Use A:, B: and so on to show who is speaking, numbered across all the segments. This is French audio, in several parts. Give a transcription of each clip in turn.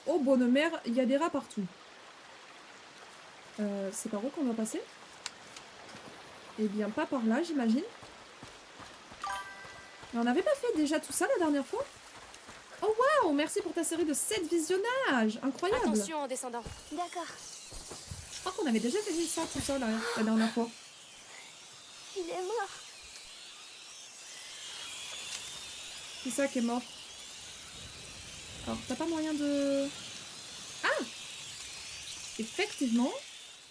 A: Oh bonne mère, il y a des rats partout. C'est par où qu'on va passer? Eh bien, pas par là, j'imagine. Mais on n'avait pas fait déjà tout ça la dernière fois? Oh waouh, merci pour ta série de 7 visionnages! Incroyable!
B: Attention en descendant.
C: D'accord.
A: Je crois qu'on avait déjà fait ça, tout ça, là, la dernière fois.
C: Il est mort.
A: C'est ça qui est mort. Alors, t'as pas moyen de... Ah! Effectivement,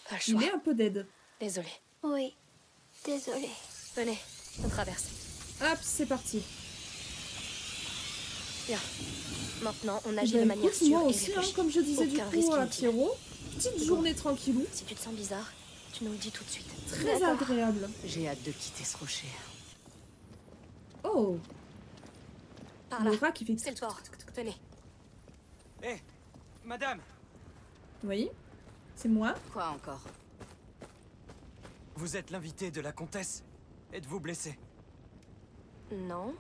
B: Pas le
A: il
B: choix.
A: est un peu dead.
B: Désolé.
C: Oui. Désolée.
B: Venez, on traverse.
A: Hop, c'est parti.
B: Bien. Maintenant, on
A: Eh
B: agit
A: ben,
B: de manière
A: écoute,
B: sûre
A: moi
B: et
A: aussi, hein,
B: réfléchie.
A: comme je disais du
B: Aucun
A: coup
B: risque
A: à
B: inutile.
A: Pierrot, petite journée tranquillou,
B: Si tu te sens bizarre, tu nous le dis tout de suite.
A: très
C: D'accord.
A: agréable.
D: J'ai hâte de quitter ce rocher.
A: Oh,
B: Par
A: le
B: là.
A: rat qui fait...
B: C'est le port. Venez.
E: Hé, madame,
A: Oui, c'est moi.
D: Quoi encore?
E: vous êtes l'invité de la comtesse. Êtes-vous blessé?
B: Non.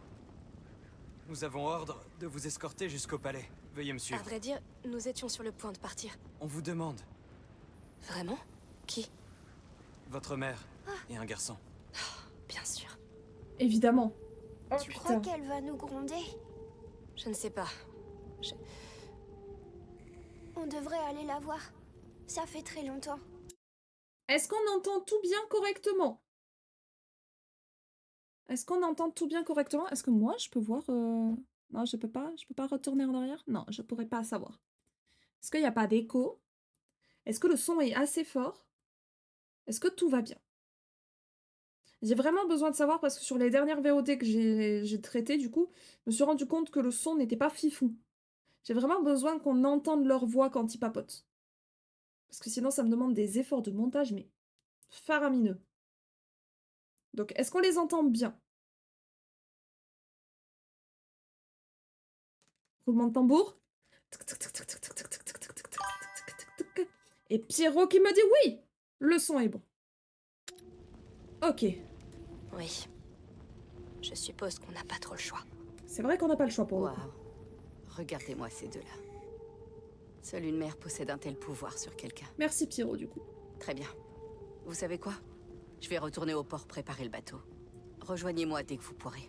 E: Nous avons ordre de vous escorter jusqu'au palais. Veuillez me
B: À
E: suivre.
B: vrai dire, nous étions sur le point de partir.
E: On vous demande.
B: Vraiment? Qui?
E: Votre mère et un garçon.
B: Bien sûr.
A: Évidemment. Oh
C: Tu crois
A: putain.
C: qu'elle va nous gronder?
B: Je ne sais pas.
C: On devrait aller la voir. Ça fait très longtemps.
A: Est-ce qu'on entend tout bien correctement? Est-ce qu'on entend tout bien correctement? Est-ce que moi, je peux voir... Non, je peux pas retourner en arrière? Non, je pourrais pas savoir. Est-ce qu'il n'y a pas d'écho? Est-ce que le son est assez fort? Est-ce que tout va bien? J'ai vraiment besoin de savoir parce que sur les dernières VOD que j'ai traitées, du coup, je me suis rendu compte que le son n'était pas fifou. J'ai vraiment besoin qu'on entende leur voix quand ils papotent. Parce que sinon, ça me demande des efforts de montage, mais faramineux. Donc, est-ce qu'on les entend bien? Roulement de tambour. Et Pierrot qui me dit oui! Le son est bon. Ok.
B: Oui. Je suppose qu'on n'a pas trop le choix.
A: C'est vrai qu'on n'a pas le choix pour le
D: Waouh.
A: coup.
D: Regardez-moi ces deux-là. Seule une mère possède un tel pouvoir sur quelqu'un.
A: Merci Pierrot, du coup.
D: Très bien. Vous savez quoi? Je vais retourner au port préparer le bateau. Rejoignez-moi dès que vous pourrez.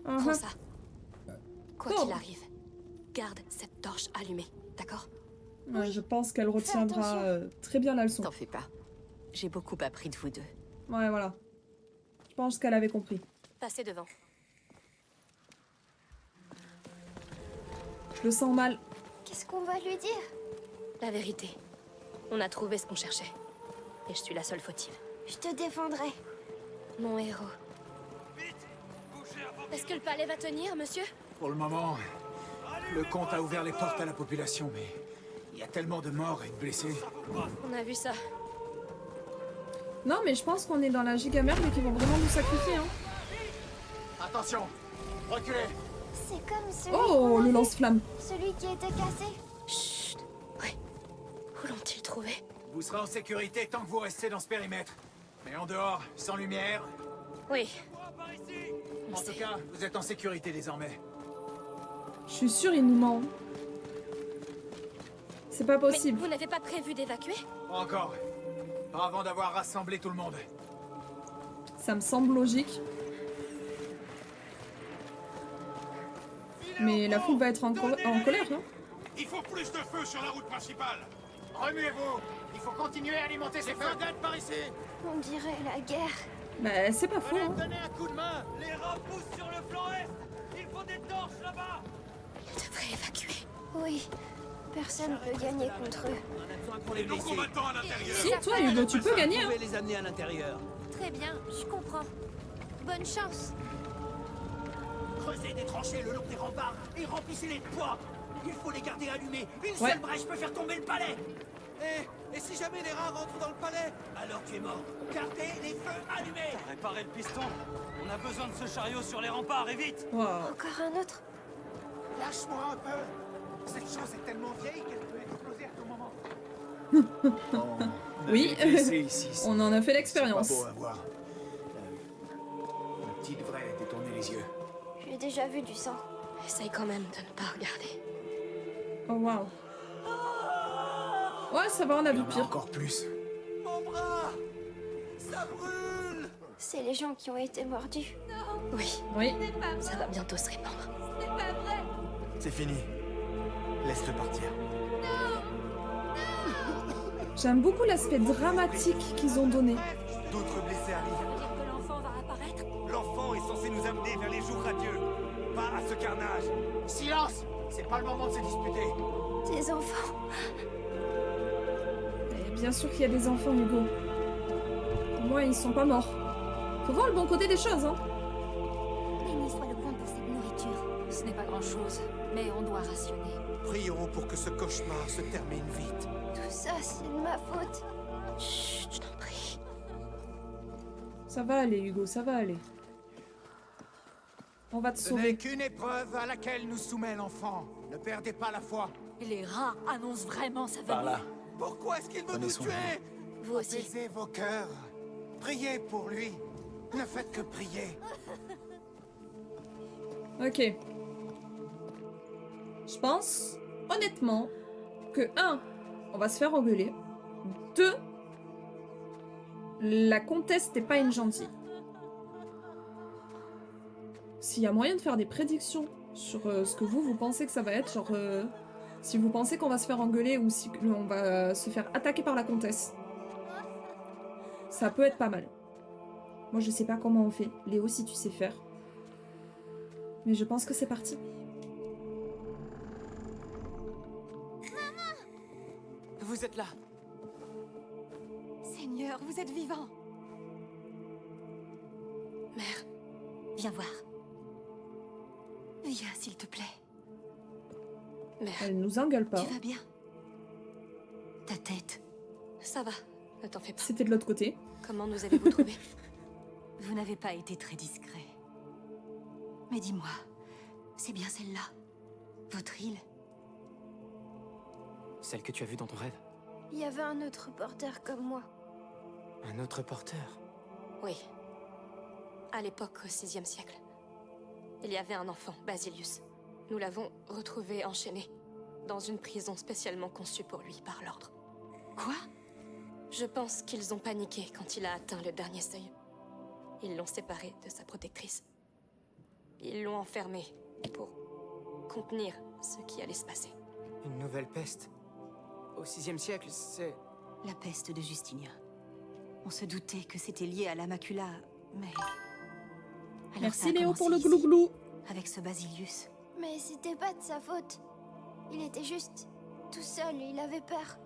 B: Prends ça. Quoi
A: Oh.
B: qu'il arrive, garde cette torche allumée, d'accord?
A: Ouais, je pense qu'elle retiendra
C: attention.
A: très bien la leçon.
D: T'en fais pas. J'ai beaucoup appris de vous deux.
A: Ouais, voilà. Je pense qu'elle avait compris.
B: Passez devant.
A: Je le sens mal.
C: Qu'est-ce qu'on va lui dire?
B: La vérité. On a trouvé ce qu'on cherchait. Et je suis la seule fautive.
C: Je te défendrai.
B: Mon héros. Est-ce que le palais va tenir, monsieur?
F: Pour le moment, le comte a ouvert les portes à la population, mais il y a tellement de morts et de blessés.
B: On a vu ça.
A: Non, mais je pense qu'on est dans la giga merde et qu'ils vont vraiment nous sacrifier. Hein.
F: Attention, reculez.
C: C'est comme celui
A: Oh,
C: qu'on a
A: le
C: vu.
A: lance-flamme.
C: Celui qui était cassé.
B: Chut. Ouais. Où l'ont-ils trouvé?
F: Vous serez en sécurité tant que vous restez dans ce périmètre. Mais en dehors, sans lumière.
B: Oui.
F: En tout cas, vous êtes en sécurité désormais.
A: Je suis sûre, il nous ment. C'est pas
B: Mais
A: possible.
B: vous n'avez pas prévu d'évacuer?
F: Pas encore. Pas avant d'avoir rassemblé tout le monde.
A: Ça me semble logique. Mais la foule va être en colère, hein.
G: Il faut plus de feu sur la route principale.
F: Remuez-vous. Il faut continuer à alimenter ces feux.
G: Par ici.
C: On dirait la guerre.
A: Bah, c'est pas faux, hein.
G: Donnez un coup de main. Les rats poussent sur le flanc est. Il faut des torches là-bas.
B: On devrait évacuer.
C: Oui. Personne ne peut gagner contre eux.
F: On a besoin pour
G: Et nos combattants à l'intérieur.
A: Si, toi, Hugo, tu peux gagner, hein.
F: les amener à l'intérieur.
C: Très bien, je comprends. Bonne chance.
F: Creusez des tranchées le long des remparts et remplissez les de poids. Il faut les garder allumés. Une
A: Ouais.
F: seule brèche peut faire tomber le palais.
G: Et si jamais les rats rentrent dans le palais?
F: Alors tu es mort. Gardez les feux allumés.
E: Réparez le piston. On a besoin de ce chariot sur les remparts, et vite.
A: Wow.
C: Encore un autre.
F: Lâche-moi un peu. Cette chose est tellement vieille qu'elle peut exploser à tout moment.
A: Oui,
F: ici,
A: on en a fait
F: c'est
A: l'expérience.
F: pas beau à voir. Le petit devrait détourner les yeux.
C: J'ai déjà vu du sang.
B: Essaye quand même de ne pas regarder.
A: Oh waouh. Ouais, ça va, on a
F: Il y
A: vu
F: en a
A: pire.
F: encore plus.
G: Mon bras! Ça brûle!
C: C'est les gens qui ont été mordus.
B: Oui,
A: Oui.
B: ça va bientôt se répandre.
F: C'est fini. Laisse-le partir.
A: J'aime beaucoup l'aspect dramatique qu'ils ont donné.
F: D'autres blessés arrivent.
B: L'enfant va apparaître.
G: L'enfant est censé nous amener vers les jours radieux, pas à ce carnage.
F: Silence! C'est pas le moment de se disputer.
C: Des enfants.
A: Et bien sûr qu'il y a des enfants, Hugo. Au moins, ils sont pas morts. Faut voir le bon côté des choses, hein.
C: Béni soit le compte de cette nourriture.
B: Ce n'est pas grand-chose, mais on doit rationner.
F: Prions pour que ce cauchemar se termine vite.
C: Tout ça, c'est de ma faute.
B: Chut, je t'en prie.
A: Ça va aller, Hugo, ça va aller. On va te
F: Ce n'est
A: sauver.
F: qu'une épreuve à laquelle nous soumet l'enfant. Ne perdez pas la foi.
B: Les rats annoncent vraiment sa venue.
F: Par là.
G: Pourquoi est-ce qu'il veut
F: Prenez
G: nous
F: son
G: tuer?
B: Vous aussi.
F: Apaisez vos cœurs. Priez pour lui. Ne faites que prier.
A: Ok. Je pense, honnêtement, que 1, on va se faire engueuler. 2, la comtesse n'est pas une gentille. S'il y a moyen de faire des prédictions sur ce que vous pensez que ça va être, genre si vous pensez qu'on va se faire engueuler ou si on va se faire attaquer par la comtesse, ça peut être pas mal. Moi je sais pas comment on fait. Léo, si tu sais faire. Mais je pense que c'est parti.
G: Vous êtes là.
B: Seigneur, vous êtes vivant. Mère, viens voir. Viens, s'il te plaît. Mère,
A: Elle nous engueule pas.
B: tu vas bien? Ta tête. Ça va, ne t'en fais pas.
A: C'était de l'autre côté.
B: Comment nous avez-vous trouvés? Vous n'avez pas été très discret. Mais dis-moi, c'est bien celle-là? Votre île?
E: Celle que tu as vue dans ton rêve?
C: Il y avait un autre porteur comme moi.
E: Un autre porteur?
B: Oui. À l'époque, au VIe siècle. Il y avait un enfant, Basilius. Nous l'avons retrouvé enchaîné, dans une prison spécialement conçue pour lui par l'ordre. Quoi? Je pense qu'ils ont paniqué quand il a atteint le dernier seuil. Ils l'ont séparé de sa protectrice. Ils l'ont enfermé pour contenir ce qui allait se passer.
E: Une nouvelle peste? Au VIe siècle, c'est...
H: La peste de Justinien. On se doutait que c'était lié à la macula, mais... Alors
A: Merci
H: ça a
A: Léo pour le
H: commencé ici,
A: glouglou.
H: avec ce Basilius.
C: Mais c'était pas de sa faute. Il était juste tout seul et il avait peur.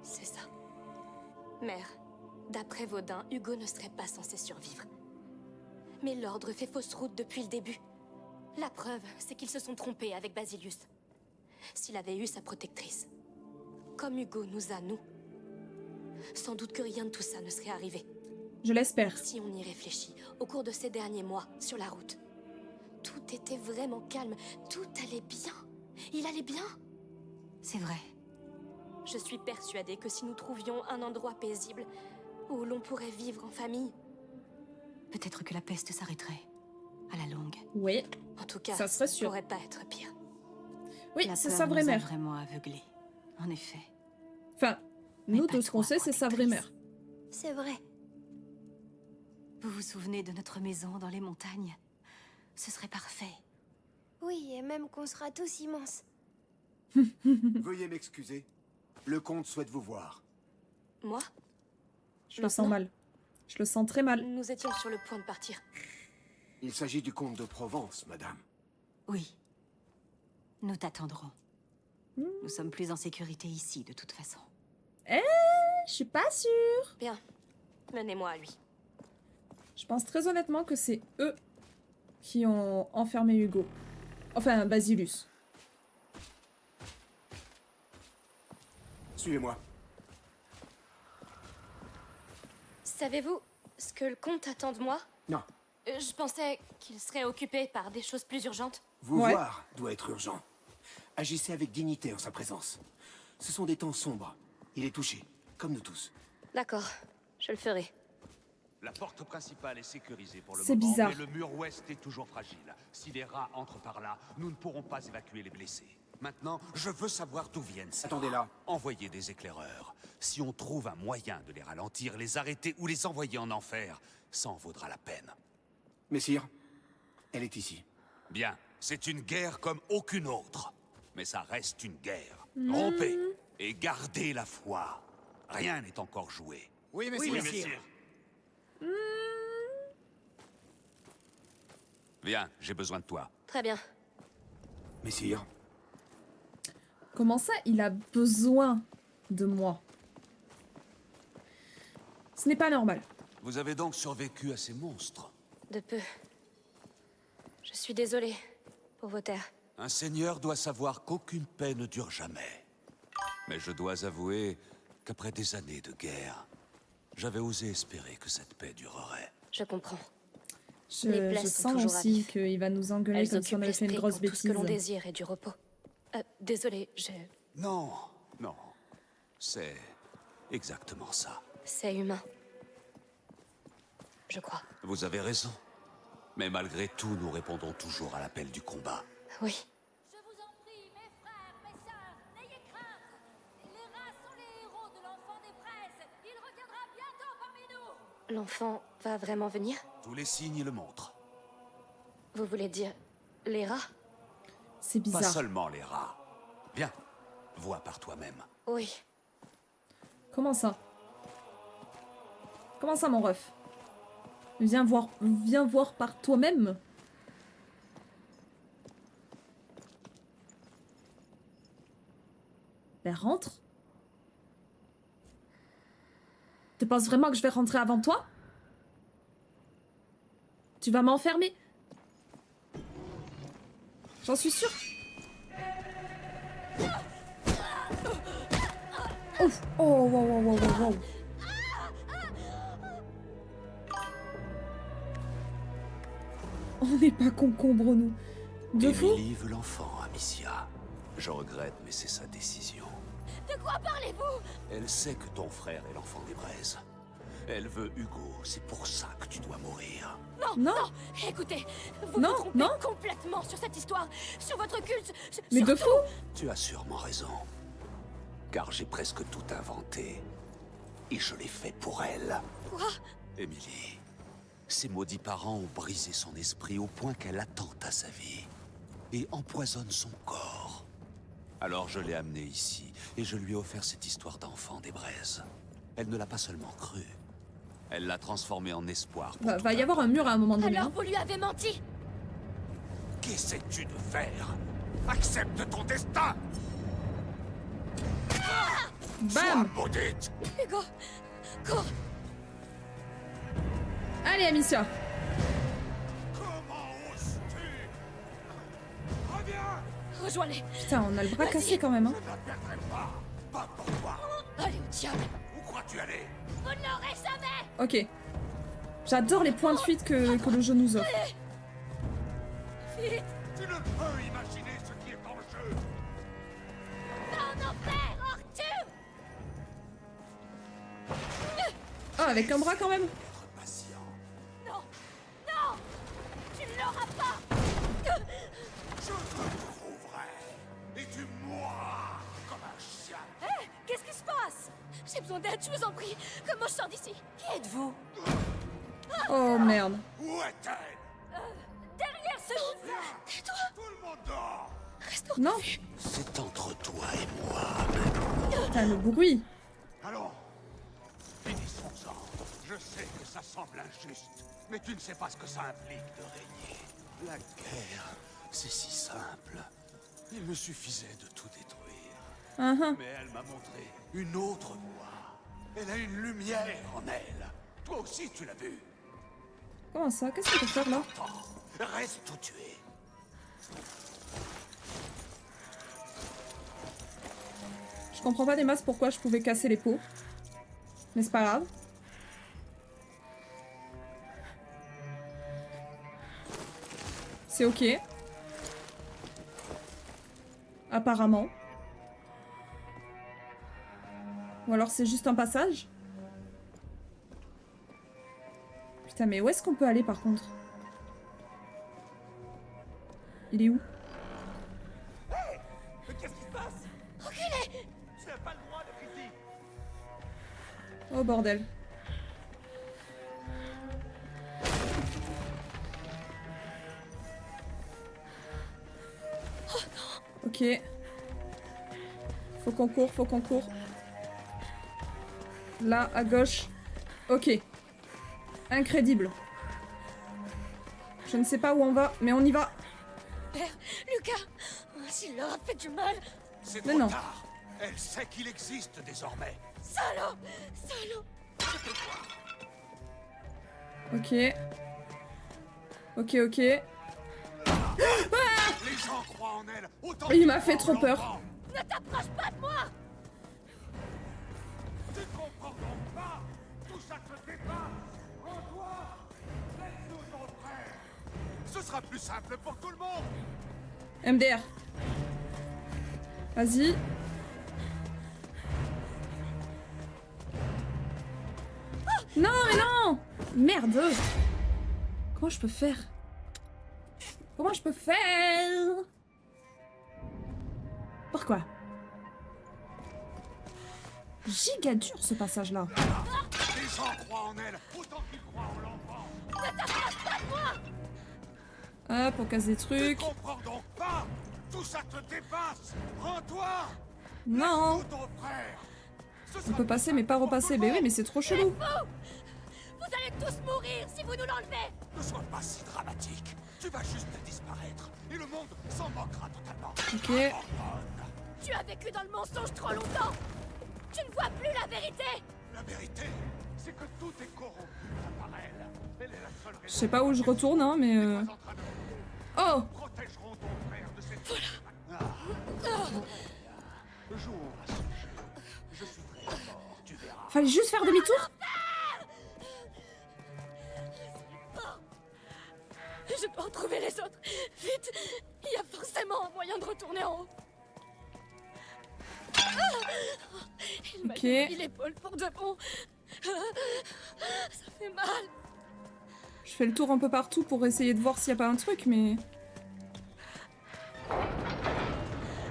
B: C'est ça. Mère, d'après Vaudin, Hugo ne serait pas censé survivre. Mais l'ordre fait fausse route depuis le début. La preuve, c'est qu'ils se sont trompés avec Basilius. S'il avait eu sa protectrice, comme Hugo nous a, nous, sans doute que rien de tout ça ne serait arrivé.
A: Je l'espère.
B: Si on y réfléchit, au cours de ces derniers mois, sur la route, tout était vraiment calme, tout allait bien. Il allait bien.
H: C'est vrai.
B: Je suis persuadée que si nous trouvions un endroit paisible où l'on pourrait vivre en famille,
H: Peut-être que la peste s'arrêterait. À la longue.
A: Oui.
B: en tout cas,
A: Ça serait sûr.
B: pourrait pas être pire.
A: Oui,
H: La
A: c'est
H: peur
A: sa vraie
H: nous a
A: mère.
H: vraiment aveuglés. En effet.
A: Enfin,
H: Mais
A: nous,
H: pas
A: de ce qu'on
H: trop
A: sait, c'est sa vraie mère.
C: C'est vrai.
H: Vous vous souvenez de notre maison dans les montagnes? Ce serait parfait.
C: Oui, et même qu'on sera tous immenses.
I: Veuillez m'excuser. Le comte souhaite vous voir.
B: Moi,
A: Je le sens
B: Maintenant
A: mal. Je le sens très mal.
B: nous étions sur le point de partir.
I: Il s'agit du comte de Provence, madame.
H: Oui. Nous t'attendrons. Nous sommes plus en sécurité ici, de toute façon.
A: Je suis pas sûre.
B: Bien, menez-moi à lui.
A: Je pense très honnêtement que c'est eux qui ont enfermé Hugo. Enfin, Basilius.
I: Suivez-moi.
B: Savez-vous ce que le comte attend de moi?
I: Non.
B: Je pensais qu'il serait occupé par des choses plus urgentes.
I: Vous
A: Ouais.
I: voir doit être urgent. Agissez avec dignité en sa présence. Ce sont des temps sombres. Il est touché, comme nous tous.
B: D'accord, je le ferai.
J: La porte principale est sécurisée pour le
A: C'est
J: moment,
A: bizarre.
J: mais le mur ouest est toujours fragile. Si les rats entrent par là, nous ne pourrons pas évacuer les blessés. Maintenant, je veux savoir d'où viennent ces
I: Attendez
J: rats.
I: là.
J: Envoyez des éclaireurs. Si on trouve un moyen de les ralentir, les arrêter ou les envoyer en enfer, ça en vaudra la peine.
I: Messire, elle est ici.
J: Bien, c'est une guerre comme aucune autre. Mais ça reste une guerre. Rompez et gardez la foi. Rien n'est encore joué.
F: Oui,
E: Oui,
F: messire.
E: messire.
J: Viens, j'ai besoin de toi.
B: Très bien.
I: Messire,
A: Comment ça, il a besoin de moi? Ce n'est pas normal.
J: Vous avez donc survécu à ces monstres.
B: De peu. Je suis désolée pour vos terres.
J: Un seigneur doit savoir qu'aucune paix ne dure jamais. Mais je dois avouer qu'après des années de guerre, j'avais osé espérer que cette paix durerait.
B: Je comprends.
A: Je,
B: Les plaies
A: je
B: sont
A: sens
B: toujours à
A: aussi
B: vif.
A: qu'il va nous engueuler
B: Elles
A: comme si on
B: occupent
A: avait fait une
B: l'esprit
A: grosse
B: quand tout ce que
A: bêtise.
B: l'on désire est du repos. Désolée,
J: Non, non. C'est exactement ça.
B: c'est humain. Je crois.
J: Vous avez raison. Mais malgré tout, nous répondons toujours à l'appel du combat.
B: Oui.
C: Je vous en prie, mes frères, mes sœurs, n'ayez crainte. Les rats sont les héros de l'enfant des braises. Il reviendra bientôt parmi nous.
B: L'enfant va vraiment venir?
J: Tous les signes le montrent.
B: Vous voulez dire les rats?
A: C'est
J: Pas
A: bizarre.
J: seulement les rats. Viens, vois par toi-même.
B: Oui.
A: Comment ça? Comment ça, mon ref? Viens voir par toi-même. Ben rentre. Tu penses vraiment que je vais rentrer avant toi? Tu vas m'enfermer? J'en suis sûre. Ouf. Oh, wow, wow, wow, wow, wow. On n'est pas concombre, nous. De fou.
J: Emily veut l'enfant, Amicia. Je regrette, mais c'est sa décision.
C: De quoi parlez-vous?
J: Elle sait que ton frère est l'enfant des braises. Elle veut Hugo, c'est pour ça que tu dois mourir.
A: Non.
C: Écoutez, vous
A: Non,
C: vous trompez
A: non.
C: complètement sur cette histoire, sur votre culte.
A: Mais de
C: surtout-
A: fou.
J: Tu as sûrement raison. Car j'ai presque tout inventé. Et je l'ai fait pour elle.
C: Quoi?
J: Emily, ses maudits parents ont brisé son esprit au point qu'elle attente à sa vie. Et empoisonne son corps. Alors je l'ai amenée ici, et je lui ai offert cette histoire d'enfant des braises. Elle ne l'a pas seulement cru. Elle l'a transformée en espoir. pour tout
A: Va y avoir un mur à un moment donné.
C: Alors
A: hein.
C: vous lui avez menti?
J: Qu'essaies-tu de faire? Accepte ton destin! Sois
A: Bam.
J: maudite!
C: Hugo, cours.
A: Allez, Amicia.
J: Comment oses-tu? Reviens!
C: Rejoins-les.
A: Putain, on a le bras cassé quand même. Hein.
J: Je ne la perdrai pas! Pas pour toi!
C: Allez au diable.
J: Où crois-tu aller?
C: Vous ne l'aurez jamais.
A: Ok. J'adore les points de fuite que le jeu nous offre.
C: Vite.
J: Tu ne peux imaginer ce qui est en jeu!
C: Va en enfer, Arthur.
A: Oh, avec un bras quand même.
J: Être patient.
C: Non, non, tu ne l'auras pas.
J: Je te trouverai! Et tu mourras comme un chien!
C: Hé, qu'est-ce qui se passe? J'ai besoin d'aide, je vous en prie. Comment je sors d'ici? Qui êtes-vous?
A: Oh merde.
J: Où est-elle?
C: Derrière ce... Tais-toi.
J: Tout le monde dort!
C: Reste en
A: Non.
C: vue.
J: C'est entre toi et moi.
A: Putain, le bruit.
J: Allons, finissons-en. Je sais que ça semble injuste, mais tu ne sais pas ce que ça implique de régner. La guerre, c'est si simple. Il me suffisait de tout détruire. Mais elle m'a montré une autre voie. Elle a une lumière en elle. Toi aussi, tu l'as vu.
A: Comment ça? Qu'est-ce qu'on peut faire là?
J: Reste tout tué.
A: Je comprends pas des masses pourquoi je pouvais casser les pots. Mais c'est pas grave. C'est ok. Apparemment. Ou alors c'est juste un passage. Putain, mais où est-ce qu'on peut aller par contre? Il est où? Oh bordel. Ok. Faut qu'on court, faut qu'on court. Là, à gauche. Ok. Incrédible. Je ne sais pas où on va, mais on y va.
C: Père, Lucas, s'il leur a fait du mal,
J: C'est
A: Mais
J: trop
A: non.
J: tard. Elle sait qu'il existe désormais.
C: salaud, salaud.
A: Ok. Ok, ok.
J: Les gens croient en elle autant
A: Il
J: qu'ils
A: m'a fait
J: croient en
A: trop peur.
J: l'enfant.
C: Ne t'approche pas de moi.
J: Tu comprends donc pas? Tout ça te dépasse. Rends-toi. Laisse-nous ton frère. Ce sera plus simple pour tout le monde.
A: MDR. Vas-y. Non, mais non! Merde! Comment je peux faire? Comment je peux faire? Pourquoi? Giga dur ce passage-là.
J: Les gens croient en elle autant qu'ils croient en l'enfant.
A: Hop, on casse des
J: Tu
A: trucs.
J: comprends donc pas? Tout ça te dépasse. Rends-toi.
A: Non!
J: Laisse-nous ton frère. Ce
A: On
J: sera
A: peut passer mais pas repasser. Mais oui, mais c'est trop chelou.
C: Vous allez tous mourir si vous nous l'enlevez.
J: Ne sois pas si dramatique. Tu vas juste disparaître. Et le monde s'en moquera totalement.
A: Ok.
J: Abandonne.
C: Tu as vécu dans le mensonge trop longtemps. Tu ne vois plus la vérité.
J: La vérité, c'est que tout est corrompu par elle. Elle est la seule
A: Je
J: raison.
A: sais pas où je retourne, hein, mais...
J: Tu es en train de
A: Oh!
J: protégeront ton frère de cette... Le jour où on va se coucher, je suis très fort, tu verras.
A: Fallait juste faire demi-tour?
C: Je dois retrouver les autres. Vite. Il y a forcément un moyen de retourner en haut. Il m'a
A: Ok.
C: démoli l'épaule pour de bon. Ça fait mal.
A: Je fais le tour un peu partout pour essayer de voir s'il y a pas un truc, mais...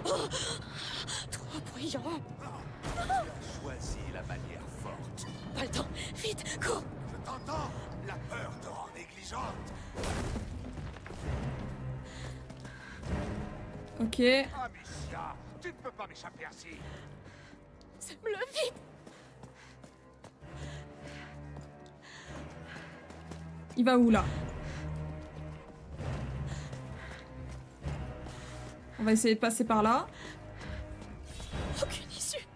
C: Trop bruyant.
J: Tu as choisi la manière forte.
C: Pas le temps. Vite, cours.
J: Je t'entends. La peur te rend négligente.
A: Ok.
J: Amicia, tu ne peux pas m'échapper ainsi.
C: C'est bleu, vite.
A: Il va où, là? On va essayer de passer par là.
C: Aucune issue.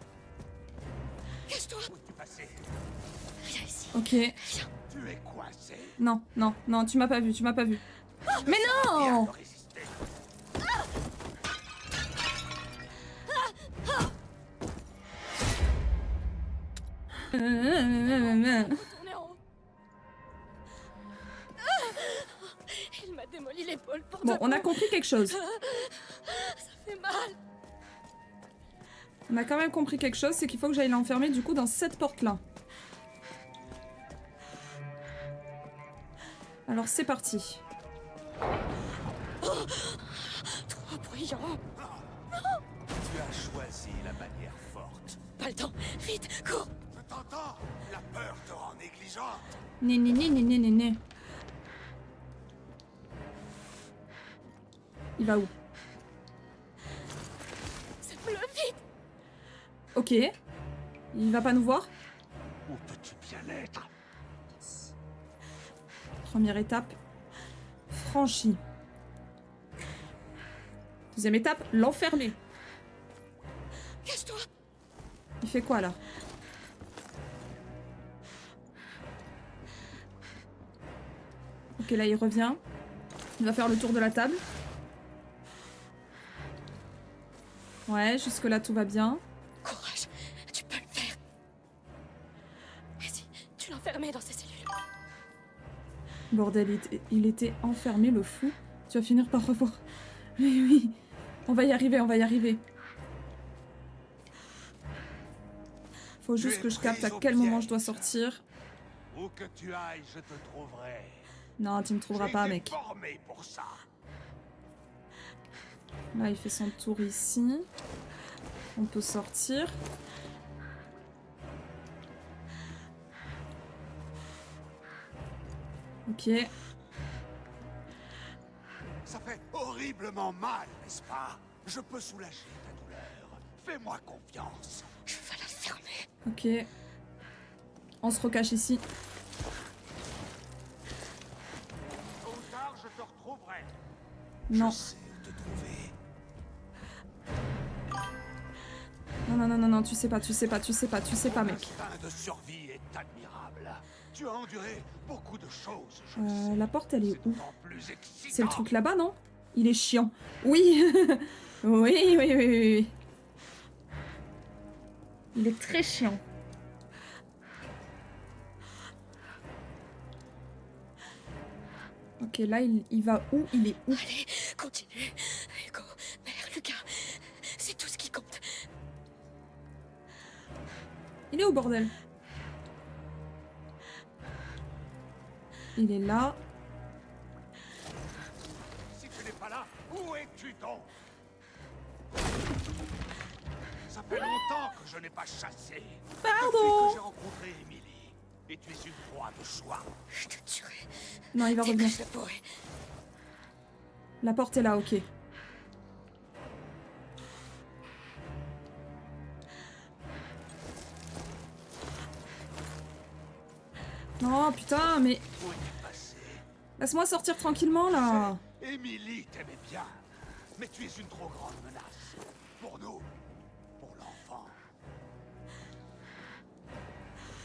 C: Cache-toi.
J: Où es-tu passé?
C: Viens ici.
A: Ok.
J: Tu es coincé.
A: Non, non, non, tu m'as pas vu, tu m'as pas vu. Mais
J: Viens
A: non!
J: me résister.
C: Retourner en haut. Il m'a démoli l'épaule pour
A: Bon,
C: de
A: on a
C: bon.
A: compris quelque chose.
C: Ça fait mal.
A: On a quand même compris quelque chose, c'est qu'il faut que j'aille l'enfermer du coup dans cette porte-là. Alors c'est parti.
C: Trop bruyant.
J: Tu as choisi la manière forte.
C: Pas le temps. Vite, cours.
J: Je t'entends. La peur te rend négligente.
A: Né né né né né né né. Il va où?
C: C'est bleu, vite.
A: Ok. Il va pas nous voir?
J: Où peux-tu bien être?
A: Première étape. Franchie. Deuxième étape, l'enfermer.
C: Cache-toi.
A: Il fait quoi là? Ok, là il revient. Il va faire le tour de la table. Ouais, jusque là tout va bien.
C: Courage. Tu peux le faire. Vas-y, tu l'enfermais dans ces cellules.
A: Bordel, il était enfermé le fou. Tu vas finir par revoir. Oui, oui. On va y arriver, on va y arriver. Faut juste que je capte à quel moment je dois sortir.
J: Où que tu ailles, je te trouverai.
A: Non, tu me trouveras
J: J'ai
A: pas,
J: été
A: mec.
J: formé pour ça.
A: Là, il fait son tour ici. On peut sortir. Ok.
J: Ça fait horriblement mal, n'est-ce pas? Je peux soulager ta douleur. Fais-moi confiance.
B: Je vais la fermer.
A: Ok. On se recache ici.
J: Tôt ou tard, je te retrouverai.
A: Non.
J: Je sais où te trouver.
A: Non, non, non, non, non, tu sais pas, tu sais pas, tu sais pas, tu sais pas,
J: Ton
A: mec.
J: instinct de survie est admirable. Tu as enduré beaucoup de choses, je le sais.
A: La porte, elle est
J: C'est
A: où?
J: d'autant plus excitant.
A: C'est le truc là-bas, non? Il est chiant. Oui. Oui, oui, oui, oui, oui. Il est très chiant. Ok, là, il va où? Il est où?
B: Allez, continue. Hugo, mère, Lucas, c'est tout ce qui compte.
A: Il est où, bordel? Il est là.
J: Si tu n'es pas là, où es-tu donc? Ça fait longtemps que je n'ai pas chassé.
A: Pardon.
J: Depuis que j'ai rencontré Emily. Et tu es une proie de choix.
B: Je te tuerai.
A: Non, il va
B: Dès que
A: revenir.
B: je le pourrai.
A: La porte est là, ok. Non, putain, mais...
J: Où es-tu passé?
A: Laisse-moi sortir tranquillement, là.
J: Emily t'aimait bien. Mais tu es une trop grande menace. Pour nous. Pour l'enfant.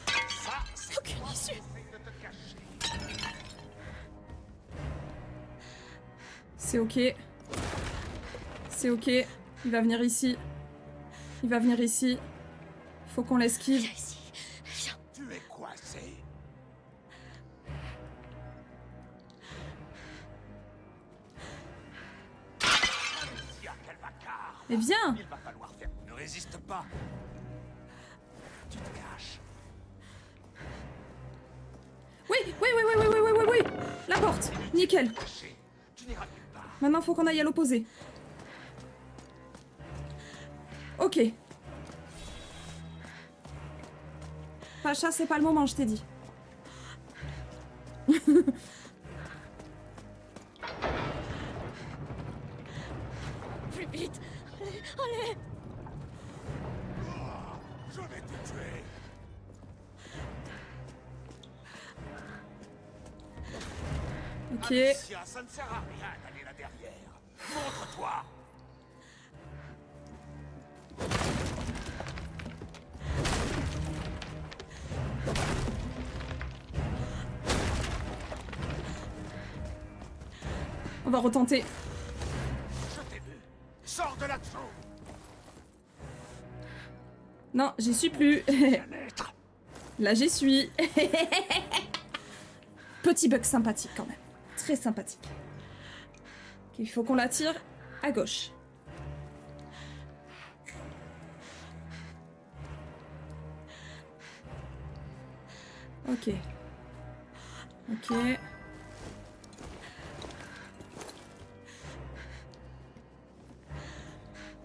J: Ça, c'est
B: Aucune
J: toi qui
B: issue.
J: essayes de te cacher.
A: C'est ok. C'est ok. Il va venir ici. Il va venir ici. Faut qu'on l'esquive.
B: Viens ici. Viens.
J: Tu es coincé. Alicia, quel bâtard.
A: Mais viens.
J: Il va falloir faire. Ne résiste pas. Tu te caches.
A: Oui, oui, oui, oui, oui, oui, oui, oui, oui. La porte. Nickel.
J: Caché. Tu n'iras nulle part.
A: Maintenant, faut qu'on aille à l'opposé. Ok. Pacha, c'est pas le moment, je t'ai dit.
B: Plus vite. Allez, allez.
J: Je vais te tuer.
A: Ok.
J: Alicia, ça ne sert à rien d'aller là derrière. Montre-toi.
A: On va retenter.
J: Je t'ai vu. Sors de là-dessous.
A: Non, j'y suis plus.
J: Bien-être.
A: Là, j'y suis. Petit bug sympathique quand même. Très sympathique. Ok, il faut qu'on la tire à gauche. Ok. Ok.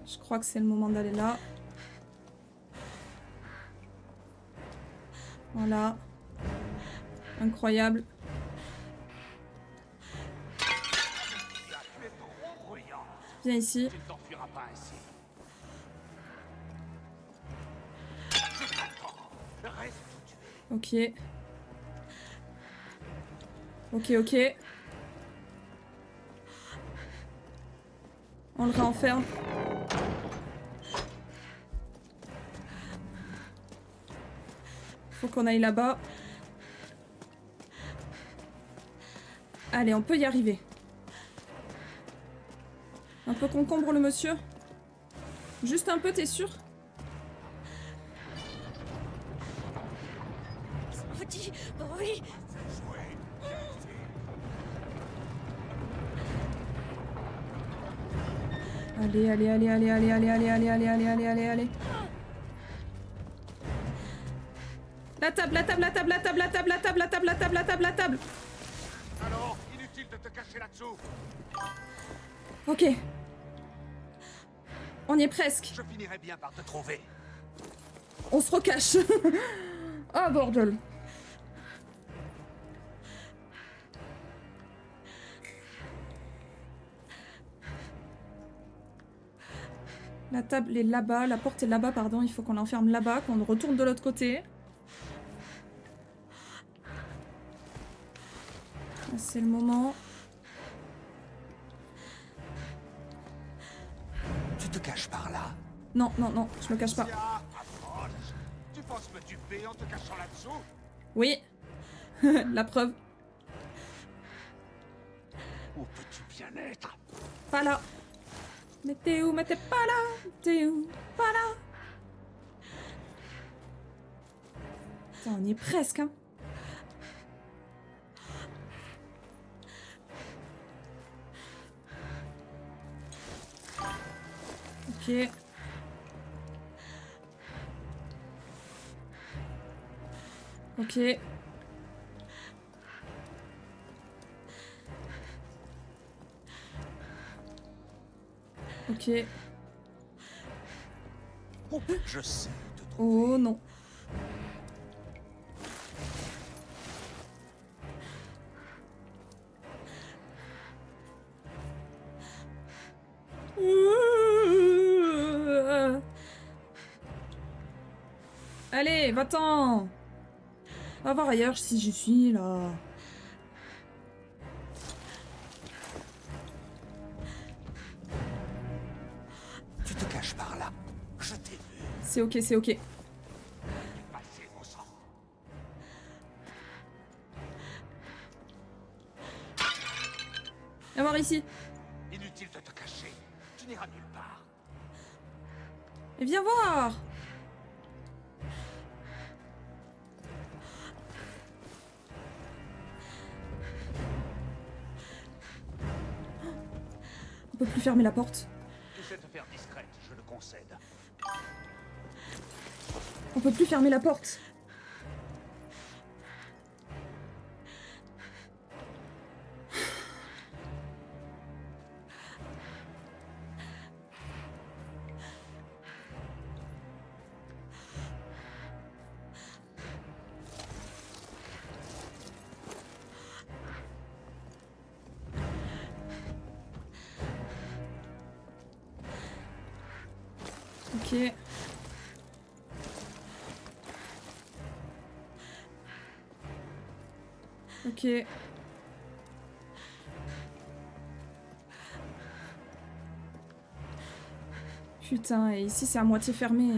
A: Je crois que c'est le moment d'aller là. Voilà. Incroyable.
J: Alicia, tu es trop bruyante.
A: Viens ici.
J: Tu ne t'enfuiras pas ainsi. Je t'attends. Reste où tu es.
A: Ok. Ok, ok. On le réenferme. Faut qu'on aille là-bas. Allez, on peut y arriver. Un peu concombre le monsieur. Juste un peu, t'es sûr?
B: Petit bruit.
A: Allez, allez, allez, allez, allez, allez, allez, allez, allez, allez, allez, allez, allez. La table, la table, la table, la table, la table, la table, la table, la table, la table, la table.
J: Alors, inutile de te cacher là-dessous.
A: Ok. On y est presque.
J: Je finirai bien par te trouver.
A: On se recache. Oh bordel. La table est là-bas, la porte est là-bas, pardon. Il faut qu'on l'enferme là-bas, qu'on retourne de l'autre côté. C'est le moment.
J: Tu te caches par là.
A: Non, non, non, je me cache pas.
J: Approche. Tu penses me duper en te cachant là-dessous?
A: Oui. La preuve.
J: Où peux-tu bien être?
A: Pas là. Mais t'es où? Mais t'es pas là. T'es où? Pas là. Putain, on y est presque, hein. Ok. Ok. Ok.
J: Oh, je sais te trouver.
A: Oh non. Allez, va-t'en. Va voir ailleurs si j'y suis là.
J: Tu te caches par là. Je t'ai vu.
A: C'est ok, c'est ok.
J: Passer mon sang.
A: Viens voir ici.
J: Inutile de te cacher. Tu n'iras nulle part.
A: Et viens voir. On peut plus fermer la porte.
J: Tu sais te faire discrète, je le concède.
A: On peut plus fermer la porte. Ok. Ok. Putain, et ici c'est à moitié fermé.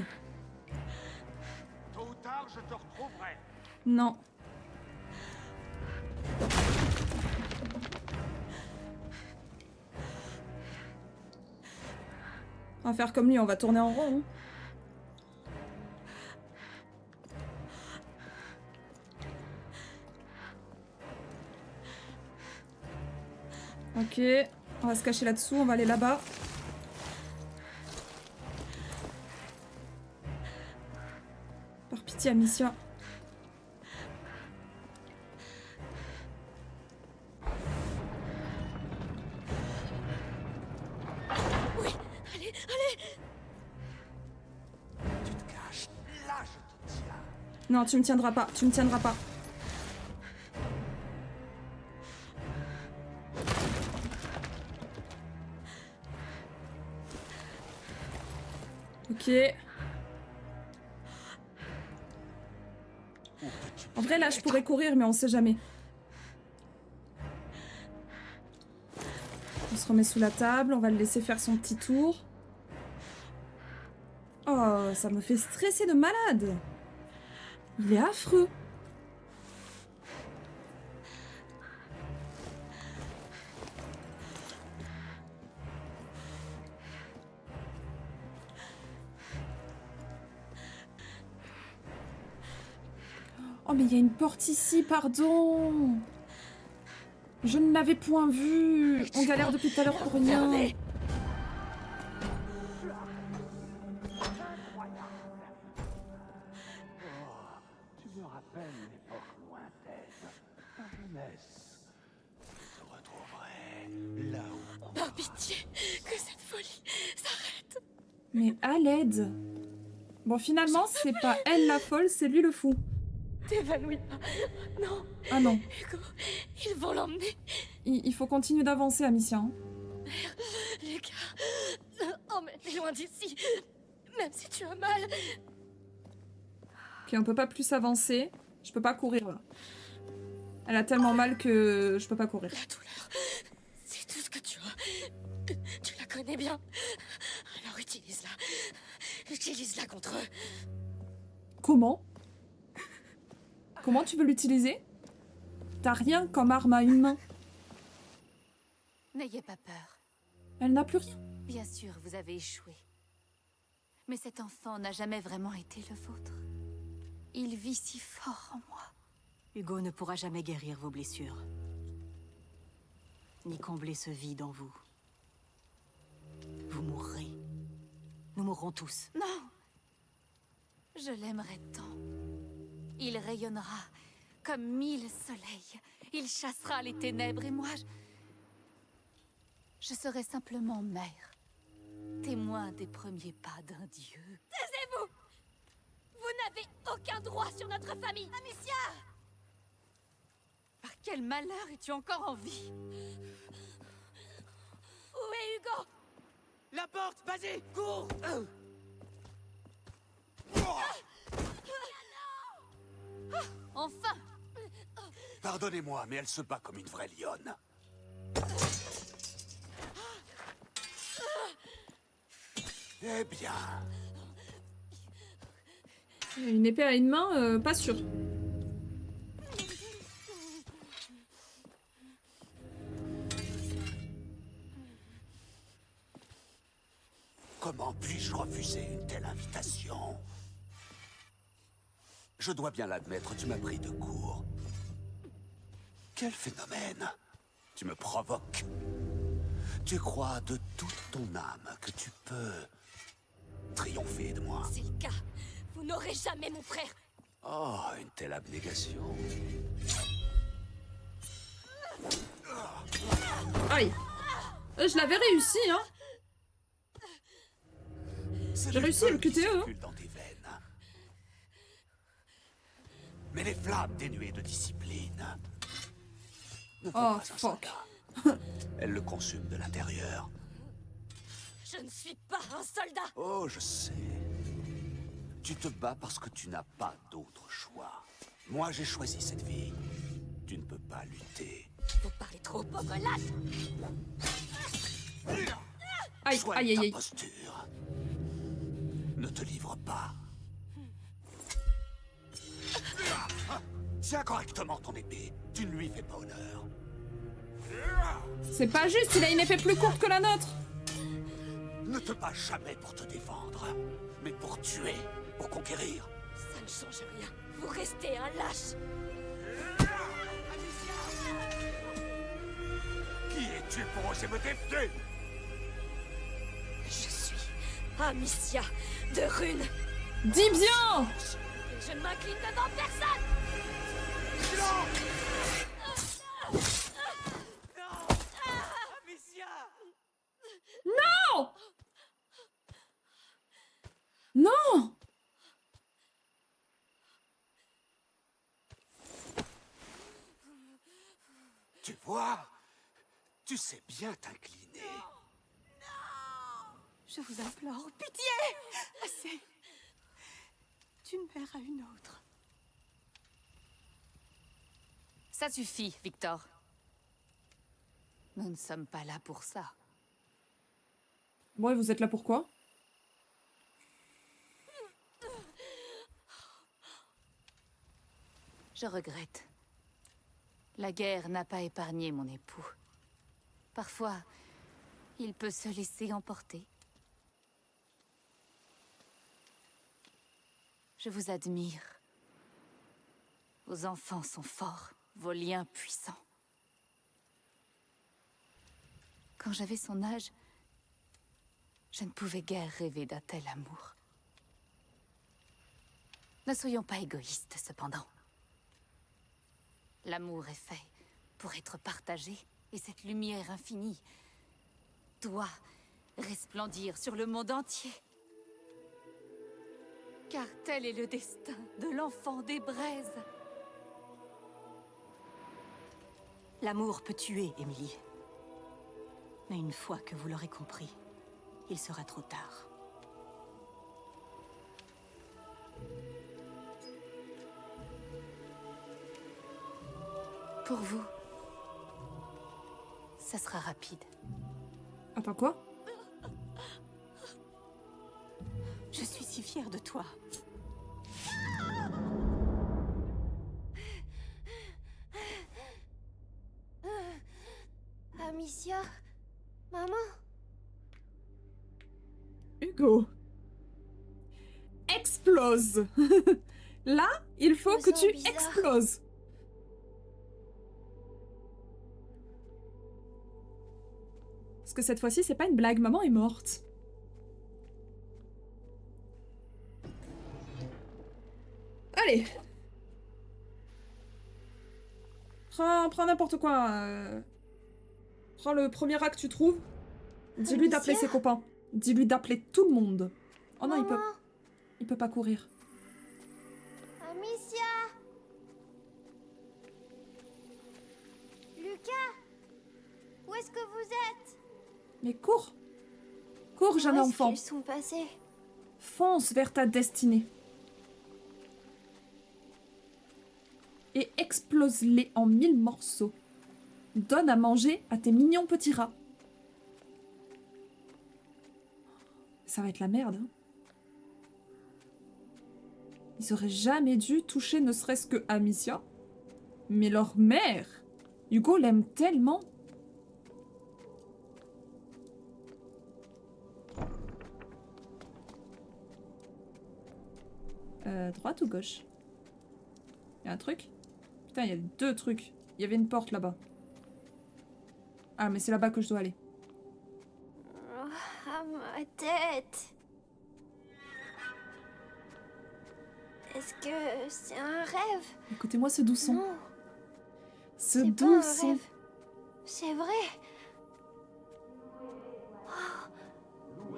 J: Tôt ou tard, je te retrouverai.
A: Non. On va faire comme lui, on va tourner en rond. Hein. Ok, on va se cacher là-dessous, on va aller là-bas. Par pitié, Amicia.
B: Oui, allez, allez.
J: Tu te caches. Là, je te tiens.
A: Non, tu me tiendras pas, tu me tiendras pas. Ok. En vrai, là, je pourrais courir, mais on sait jamais. On se remet sous la table, on va le laisser faire son petit tour. Oh, ça me fait stresser de malade. Il est affreux. Oh, mais il y a une porte ici, pardon. Je ne l'avais point vue. On galère depuis tout à l'heure pour rien.
J: Tu me rappelles l'époque lointaine, ta jeunesse. Je te retrouverai là où...
B: Par pitié, que cette folie s'arrête.
A: Mais à l'aide. Bon, finalement, c'est pas elle la folle, c'est lui le fou.
B: T'évanouis pas. Non.
A: Ah non.
B: Hugo, ils vont l'emmener.
A: Il faut continuer d'avancer, Amicia. Hein.
B: Lucas, emmène-les. loin d'ici. Même si tu as mal.
A: Ok, on peut pas plus avancer. Je peux pas courir là. Elle a tellement mal que je peux pas courir.
B: La douleur, c'est tout ce que tu as. Tu la connais bien. Alors utilise-la. Utilise-la contre eux.
A: Comment? Comment tu veux l'utiliser? T'as rien comme arme à une main.
H: N'ayez pas peur.
A: Elle n'a plus rien.
H: Bien sûr, vous avez échoué. Mais cet enfant n'a jamais vraiment été le vôtre. Il vit si fort en moi. Hugo ne pourra jamais guérir vos blessures. Ni combler ce vide en vous. Vous mourrez. Nous mourrons tous. Non! Je l'aimerais tant. Il rayonnera comme 1000 soleils. Il chassera les ténèbres et moi, je serai simplement mère. Témoin des premiers pas d'un dieu.
C: Taisez-vous! Vous n'avez aucun droit sur notre famille! Amicia!
H: Par quel malheur es-tu encore en vie?
C: Où est Hugo?
F: La porte, vas-y, cours!
H: Enfin!
J: Pardonnez-moi, mais elle se bat comme une vraie lionne. Eh bien...
A: Une épée à une main, pas sûr.
J: Comment puis-je refuser une telle invitation? Je dois bien l'admettre, tu m'as pris de court. Quel phénomène! Tu me provoques. Tu crois de toute ton âme que tu peux triompher de moi.
B: C'est le cas. Vous n'aurez jamais mon frère.
J: Oh, une telle abnégation.
A: Aïe. Je l'avais réussi, hein.
J: C'est
A: J'ai
J: le
A: réussi
J: feu
A: le
J: qui
A: QTE.
J: circule dans tes veines. Mais les flammes dénuées de discipline ne font
A: Oh,
J: pas un
A: fuck.
J: soldat. Elles le consument de l'intérieur.
B: Je ne suis pas un soldat.
J: Oh, je sais. Tu te bats parce que tu n'as pas d'autre choix. Moi, j'ai choisi cette vie. Tu ne peux pas lutter.
B: Vous parlez trop, pauvre lâche.
A: Aïe,
J: Soigne
A: aïe, aïe,
J: ta
A: aïe.
J: posture. Ne te livre pas. Tiens correctement ton épée. Tu ne lui fais pas honneur.
A: C'est pas juste, il a une épée plus courte que la nôtre.
J: Ne te bats jamais pour te défendre, mais pour tuer, pour conquérir.
B: Ça ne change rien. Vous restez un lâche.
J: Qui es-tu pour oser me défier?
B: Je suis Amicia de Rune.
A: Dis bien.
B: Et je ne m'incline devant personne.
A: Non. Non.
J: Tu vois? Tu sais bien t'incliner.
H: Je vous implore, pitié! Assez. D'une mère à une autre. Ça suffit, Victor. Nous ne sommes pas là pour ça.
A: Bon, et vous êtes là pourquoi?
H: Je regrette. La guerre n'a pas épargné mon époux. Parfois, il peut se laisser emporter. Je vous admire. Vos enfants sont forts, vos liens puissants. Quand j'avais son âge, je ne pouvais guère rêver d'un tel amour. Ne soyons pas égoïstes, cependant. L'amour est fait pour être partagé, et cette lumière infinie doit resplendir sur le monde entier. Car tel est le destin de l'enfant des braises. L'amour peut tuer, Émilie. Mais une fois que vous l'aurez compris, il sera trop tard. Pour vous, ça sera rapide.
A: Attends, quoi?
H: Je suis si fière de toi.
C: Amicia, maman.
A: Hugo. Explose. Là, il faut
C: Je
A: que
C: me
A: tu
C: sens bizarre.
A: exploses. Parce que cette fois-ci, c'est pas une blague, maman est morte. Allez. Prends n'importe quoi. Prends le premier acte que tu trouves. Dis-lui d'appeler
C: Amicia.
A: ses copains. Dis-lui d'appeler tout le monde. Oh non,
C: Maman.
A: il peut pas courir.
C: Amicia. Lucas. Où est-ce que vous êtes?
A: Mais cours. Cours, jeune
C: Où est-ce
A: enfant.
C: qu'ils sont passés?
A: Fonce vers ta destinée. Et explose-les en 1000 morceaux. Donne à manger à tes mignons petits rats. Ça va être la merde. Hein. Ils auraient jamais dû toucher ne serait-ce que Amicia. Mais leur mère, Hugo l'aime tellement. Droite ou gauche? Il y a un truc? Putain, il y a 2 trucs. Il y avait une porte là-bas. Ah, mais c'est là-bas que je dois aller.
C: Ah, ma tête. Est-ce que c'est un rêve?
A: Écoutez-moi ce doux son.
C: Non,
A: Ce
C: c'est pas
A: doux
C: un
A: son.
C: rêve. C'est vrai. Oh,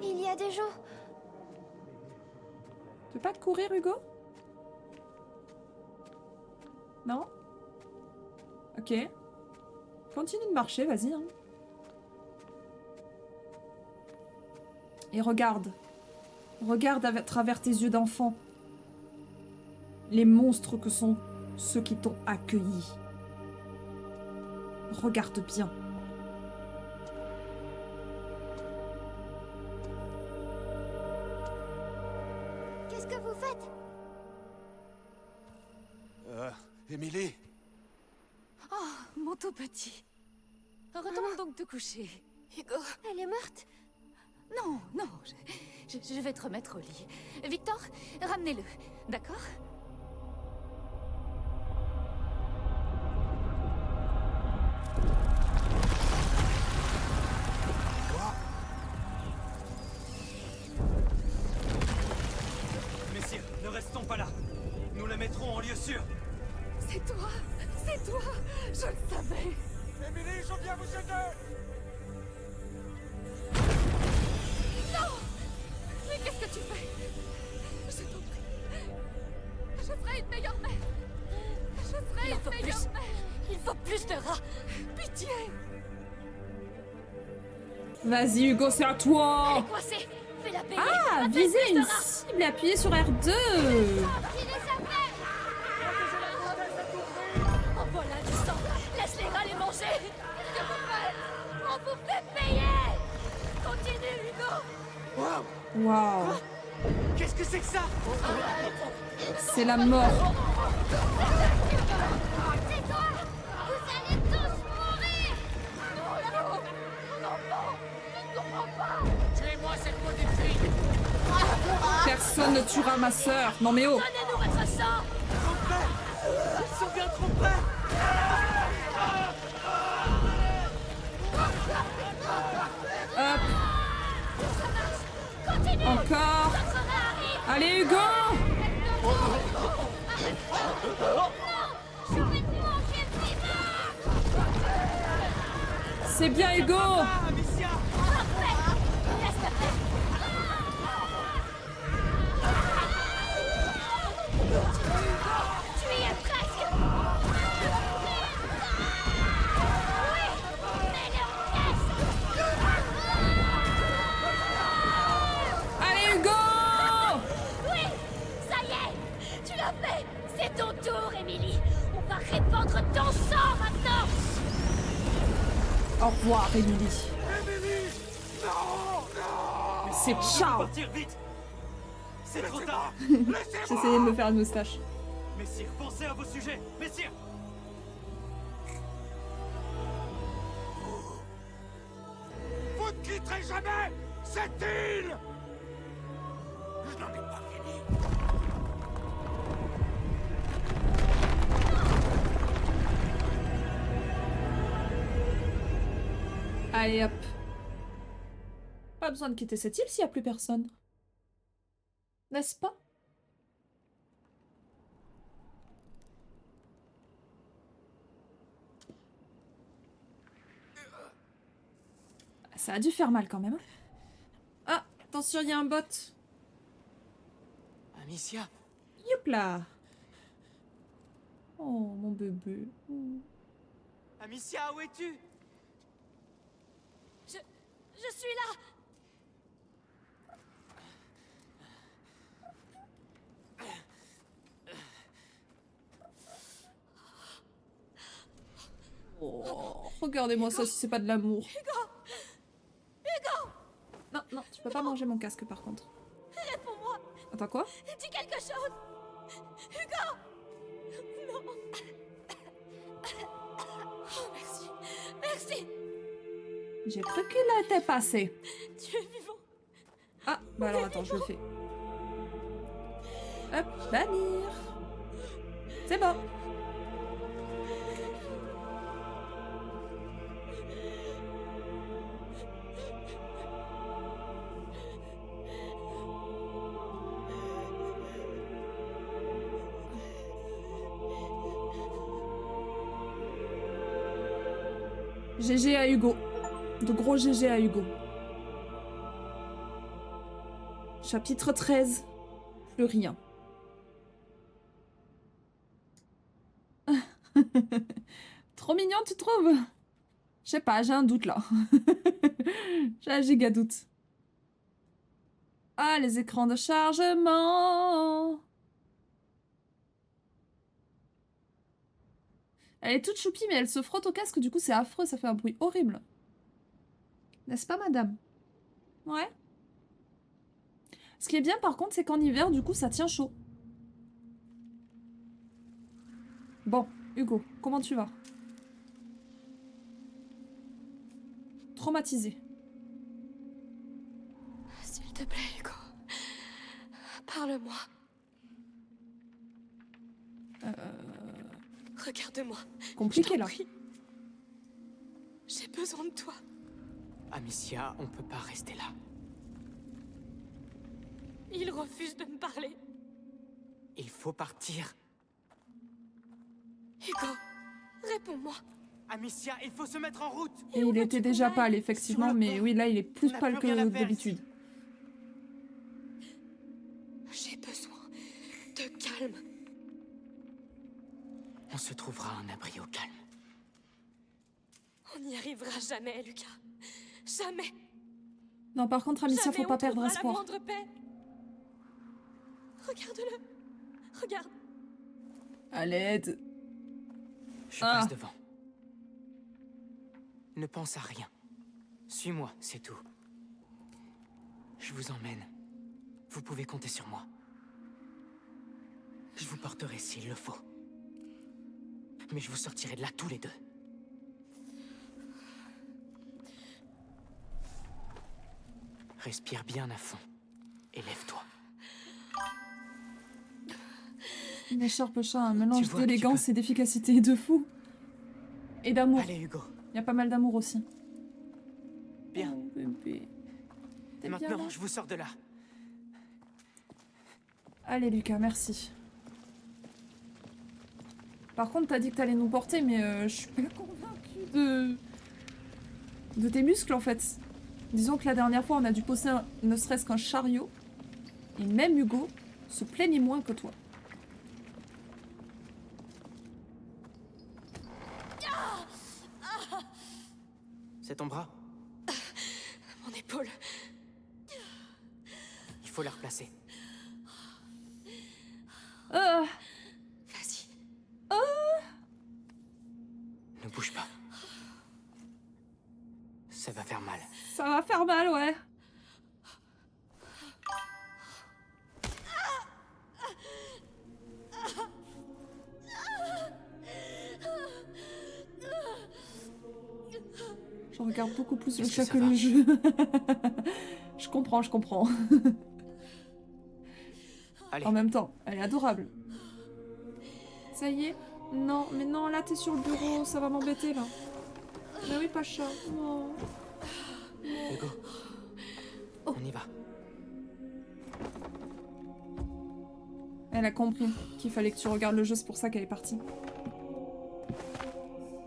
C: il y a des gens.
A: Tu veux pas te courir, Hugo? Non? Ok. Continue de marcher, vas-y. Hein. Et regarde. Regarde à travers tes yeux d'enfant. Les monstres que sont ceux qui t'ont accueilli. Regarde bien.
C: Qu'est-ce que vous faites?
J: Émilie?
H: Oh, mon tout petit. Retourne donc te coucher.
C: Hugo, elle est morte?
H: Non, non, je vais te remettre au lit. Victor, ramenez-le, d'accord?
E: Messire, ne restons pas là. Nous la mettrons en lieu sûr.
H: C'est toi, je le savais.
G: Émilie, je viens vous aider.
H: Non! Mais qu'est-ce que tu fais? Je t'en prie. Je serai une meilleure mère. Je serai une meilleure mère. Il faut plus de rats. Pitié.
A: Vas-y, Hugo, c'est à toi!
C: Elle est coincée. Fais-la payer.
A: Ah,
C: Appelle
A: viser
C: plus de
A: une
C: rats.
A: cible et appuyer sur R2!
C: Il est sa mère.
H: En voilà du sang. Laisse les rats les manger. Qu'est-ce que vous faites? On vous fait payer. Continue, Hugo.
A: Waouh!
F: Qu'est-ce que c'est que ça?
A: C'est la mort!
C: C'est toi. Vous allez tous mourir.
F: Tuez-moi cette maudite fille!
A: Personne ne tuera ma sœur! Non mais oh!
H: Donnez-nous votre sang.
F: Ils sont bien trop près!
A: Hop! Encore! Allez, Hugo! C'est bien, Hugo!
F: Ah, Amicia!
C: Tu y es presque. Oui, mets-le en pièces. ton sang maintenant!
A: Au revoir, Emily.
J: Emily! Non! Non!
E: Mais c'est bon,
A: Ciao.
E: partir vite. C'est trop tard.
A: J'essayais de me faire une moustache.
E: Messire, pensez à vos sujets. Messire.
J: Vous ne quitterez jamais cette île! Je n'en ai pas fini.
A: Allez hop. Pas besoin de quitter cette île s'il n'y a plus personne. N'est-ce pas? Ça a dû faire mal quand même. Ah, attention, il y a un bot.
E: Amicia.
A: Youpla. Oh, mon bébé.
E: Amicia, où es-tu?
C: Je suis là!
A: Oh, regardez-moi ça si c'est pas de l'amour.
C: Hugo!
A: Non, non, tu peux pas manger mon casque par contre.
C: Réponds-moi!
A: Attends quoi?
C: Dis quelque chose! Hugo! Non! Oh, merci! Merci!
A: J'ai cru qu'il était passé.
C: Tu es vivant!
A: Ah, bah alors attends, je le fais. Hop, bannir. C'est bon. GG à Hugo. De gros GG à Hugo. Chapitre 13. Plus rien. Trop mignon, tu trouves? Je sais pas, j'ai un doute là. J'ai un giga doute. Ah, les écrans de chargement. Elle est toute choupie, mais elle se frotte au casque, du coup c'est affreux, ça fait un bruit horrible. N'est-ce pas, madame? Ouais. Ce qui est bien, par contre, c'est qu'en hiver, du coup, ça tient chaud. Bon, Hugo, comment tu vas? Traumatisé.
B: S'il te plaît, Hugo. Parle-moi. Regarde-moi.
A: Compliqué, là.
B: J'ai besoin de toi.
E: Amicia, on peut pas rester là.
B: Il refuse de me parler.
E: Il faut partir.
B: Hugo, réponds-moi.
E: Amicia, il faut se mettre en route.
A: Et il était déjà pâle, effectivement, mais oui, là, il est plus pâle que d'habitude.
B: J'ai besoin de calme.
E: On se trouvera un abri au calme.
B: On n'y arrivera jamais, Lucas. Jamais.
A: Non, par contre, Amicia, faut pas perdre espoir.
B: La moindre paix. Regarde-le. Regarde.
A: À l'aide.
E: Je passe devant. Ne pense à rien. Suis-moi, c'est tout. Je vous emmène. Vous pouvez compter sur moi. Je vous porterai s'il le faut. Mais je vous sortirai de là tous les deux. Respire bien à fond. Et lève-toi.
A: Une écharpe chat, un mélange
E: vois,
A: d'élégance et d'efficacité de fou. Et d'amour.
E: Allez, Hugo.
A: Il y a pas mal d'amour aussi.
E: Bien.
A: Oh, bébé.
E: Et maintenant, je vous sors de là.
A: Allez, Lucas, merci. Par contre, t'as dit que t'allais nous porter, mais je suis pas convaincue de tes muscles, en fait. Disons que la dernière fois, on a dû pousser ne serait-ce qu'un chariot. Et même Hugo se plaignait moins que toi.
E: C'est ton bras?
B: Mon épaule.
E: Il faut la replacer.
B: Vas-y.
E: Ne bouge pas. Ça va faire mal.
A: Ça va faire mal, ouais. Je regarde beaucoup plus le
E: Est-ce que
A: chat
E: ça
A: que
E: va?
A: le jeu. Je comprends, je comprends.
E: Allez.
A: En même temps, elle est adorable. Ça y est? Non, mais non, là t'es sur le bureau, ça va m'embêter là. Mais oui, Pacha. Non.
E: Hugo. On y va.
A: Elle a compris qu'il fallait que tu regardes le jeu, c'est pour ça qu'elle est partie.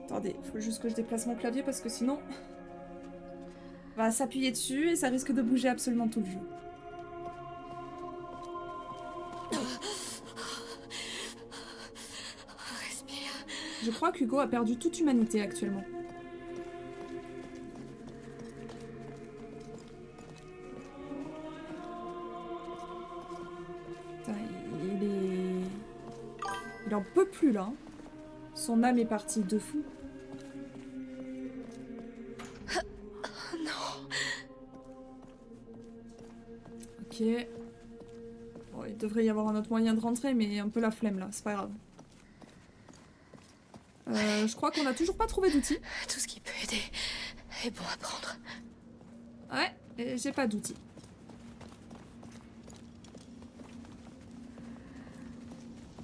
A: Attendez, faut juste que je déplace mon clavier parce que sinon... On va s'appuyer dessus et ça risque de bouger absolument tout le jeu.
B: Respire.
A: Je crois qu'Hugo a perdu toute humanité actuellement. Putain, il est... Il en peut plus là. Son âme est partie de fou.
B: Non.
A: Ok. Bon, il devrait y avoir un autre moyen de rentrer, mais un peu la flemme là, c'est pas grave. Je crois qu'on a toujours pas trouvé d'outils.
B: Tout ce qui peut aider est bon à prendre.
A: Ouais, et j'ai pas d'outils.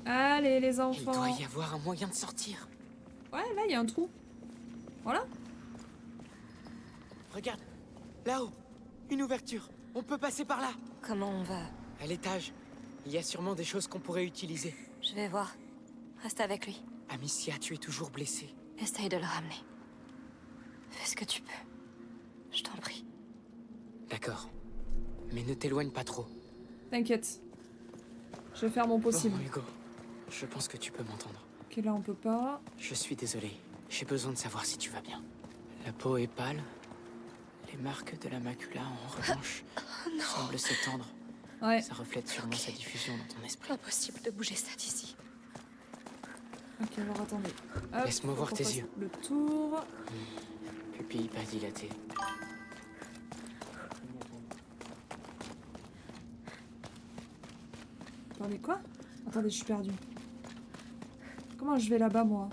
A: Allez les
E: Il
A: enfants.
E: doit y avoir un moyen de sortir.
A: Ouais, là il y a un trou. Voilà.
E: Regarde, là-haut, une ouverture. On peut passer par là.
B: Comment on va?
E: À l'étage, il y a sûrement des choses qu'on pourrait utiliser.
B: Je vais voir. Reste avec lui.
E: Amicia, tu es toujours blessée.
B: Essaye de le ramener. Fais ce que tu peux. Je t'en prie.
E: D'accord. Mais ne t'éloigne pas trop.
A: T'inquiète. Je vais faire mon possible.
E: Bon, Hugo, je pense que tu peux m'entendre.
A: Ok, là on peut pas.
E: Je suis désolé. J'ai besoin de savoir si tu vas bien. La peau est pâle. Les marques de la macula, en revanche, semblent s'étendre.
A: Ouais.
E: Ça reflète sûrement sa diffusion dans ton esprit.
B: Impossible de bouger ça d'ici.
A: Ok, alors attendez. Hop,
E: Laisse-moi voir
A: faut qu'on
E: tes
A: fasse
E: yeux.
A: Le tour.
E: Pupille pas dilatée.
A: Attendez, quoi? Attendez, je suis perdue. Comment je vais là-bas, moi?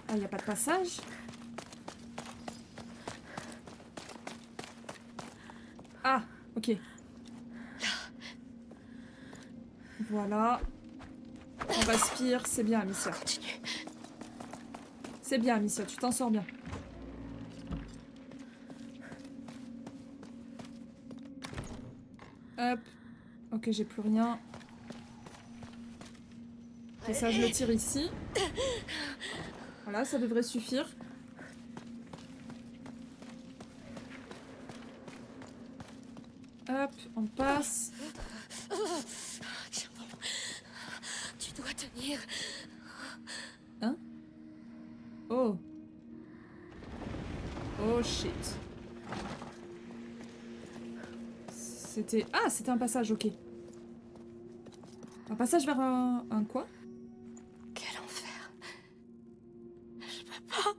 A: Ah, y a pas de passage? Ah, ok. Voilà. On respire, c'est bien, Amicia.
B: Continue.
A: C'est bien, Amicia, tu t'en sors bien. Hop. Ok, j'ai plus rien. Ok, ça, je le tire ici. Voilà, ça devrait suffire. Hop, on passe.
B: Tiens bon. Tu dois tenir.
A: Hein? Oh. Oh shit. C'était... Ah, c'était un passage, ok. Un passage vers un quoi?
B: Quel enfer. Je peux pas.
A: Oh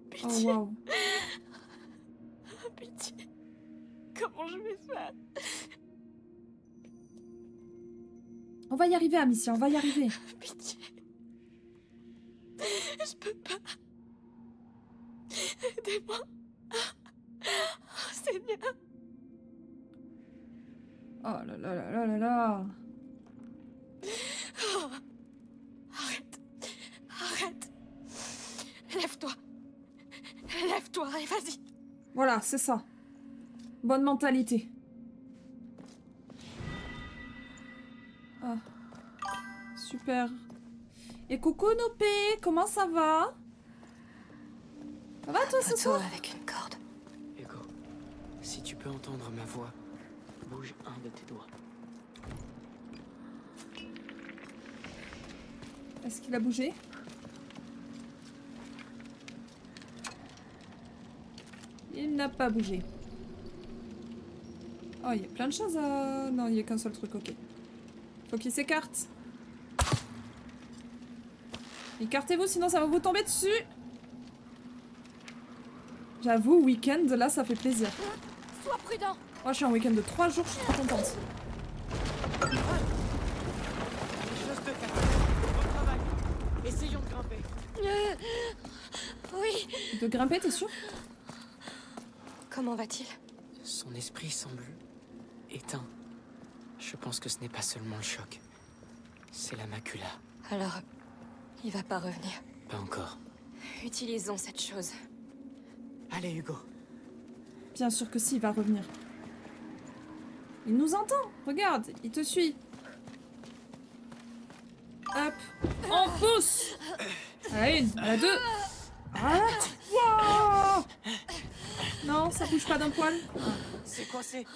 B: Pitié.
A: waouh.
B: Pitié. Comment je vais faire?
A: On va y arriver, Amicia, on va y arriver.
B: Pitié. Je peux pas. Aidez-moi. Oh, Seigneur.
A: Oh là là là là là là.
B: Oh. Arrête. Arrête. Lève-toi. Lève-toi et vas-y.
A: Voilà, c'est ça. Bonne mentalité. Ah. Super. Et coucou Nopé, comment ça va? Ça va toi ce
B: Poteau
A: soir?
B: avec une corde.
E: Hugo, si tu peux entendre ma voix, bouge un de tes doigts.
A: Est-ce qu'il a bougé? Il n'a pas bougé. Oh, il y a plein de choses à... Non, il n'y a qu'un seul truc, ok. Faut qu'il s'écarte. Écartez-vous, sinon ça va vous tomber dessus. J'avoue, week-end, là, ça fait plaisir.
C: Sois prudent.
A: Moi, je suis en week-end de 3 jours, je suis trop contente.
E: Quelque chose de cassé. Bon travail. Essayons de grimper.
B: Oui.
A: De grimper, t'es sûr?
B: Comment va-t-il?
E: Son esprit semble éteint. Je pense que ce n'est pas seulement le choc. C'est la macula.
B: Alors, il va pas revenir.
E: Pas encore.
B: Utilisons cette chose.
E: Allez, Hugo.
A: Bien sûr que si, il va revenir. Il nous entend. Regarde, il te suit. Hop. On pousse. À la une, à la deux. À la trois. Non, ça bouge pas d'un poil.
E: C'est coincé.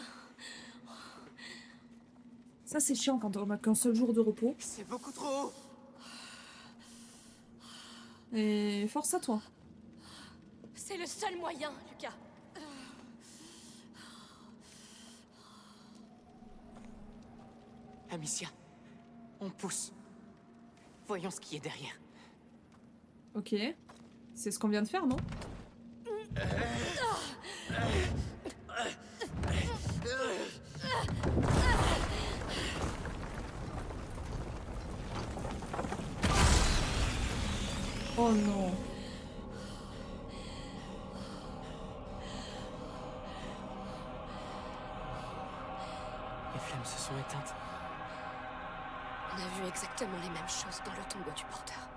A: Ça, c'est chiant quand on a qu'un seul jour de repos.
E: C'est beaucoup trop haut.
A: Et force à toi.
B: C'est le seul moyen, Lucas.
E: Amicia, on pousse. Voyons ce qui est derrière.
A: Ok. C'est ce qu'on vient de faire, non? Oh non.
E: Les flammes se sont éteintes.
B: On a vu exactement les mêmes choses dans le tombeau du porteur.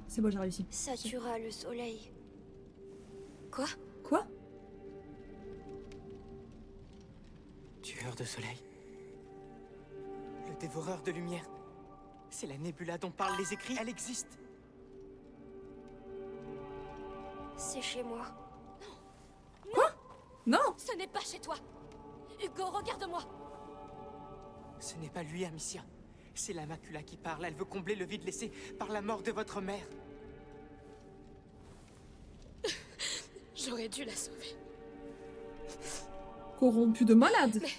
A: C'est bon, j'ai réussi.
C: Ça tuera le soleil.
B: Quoi?
A: Quoi?
E: Tueur de soleil. Le dévoreur de lumière. C'est la nébula dont parlent les écrits. Elle existe.
C: C'est chez moi.
A: Non!
B: Ce n'est pas chez toi. Hugo, regarde-moi.
E: Ce n'est pas lui, Amicia. C'est la macula qui parle. Elle veut combler le vide laissé par la mort de votre mère.
B: J'aurais dû la sauver.
A: Corrompu de malade!
B: Mais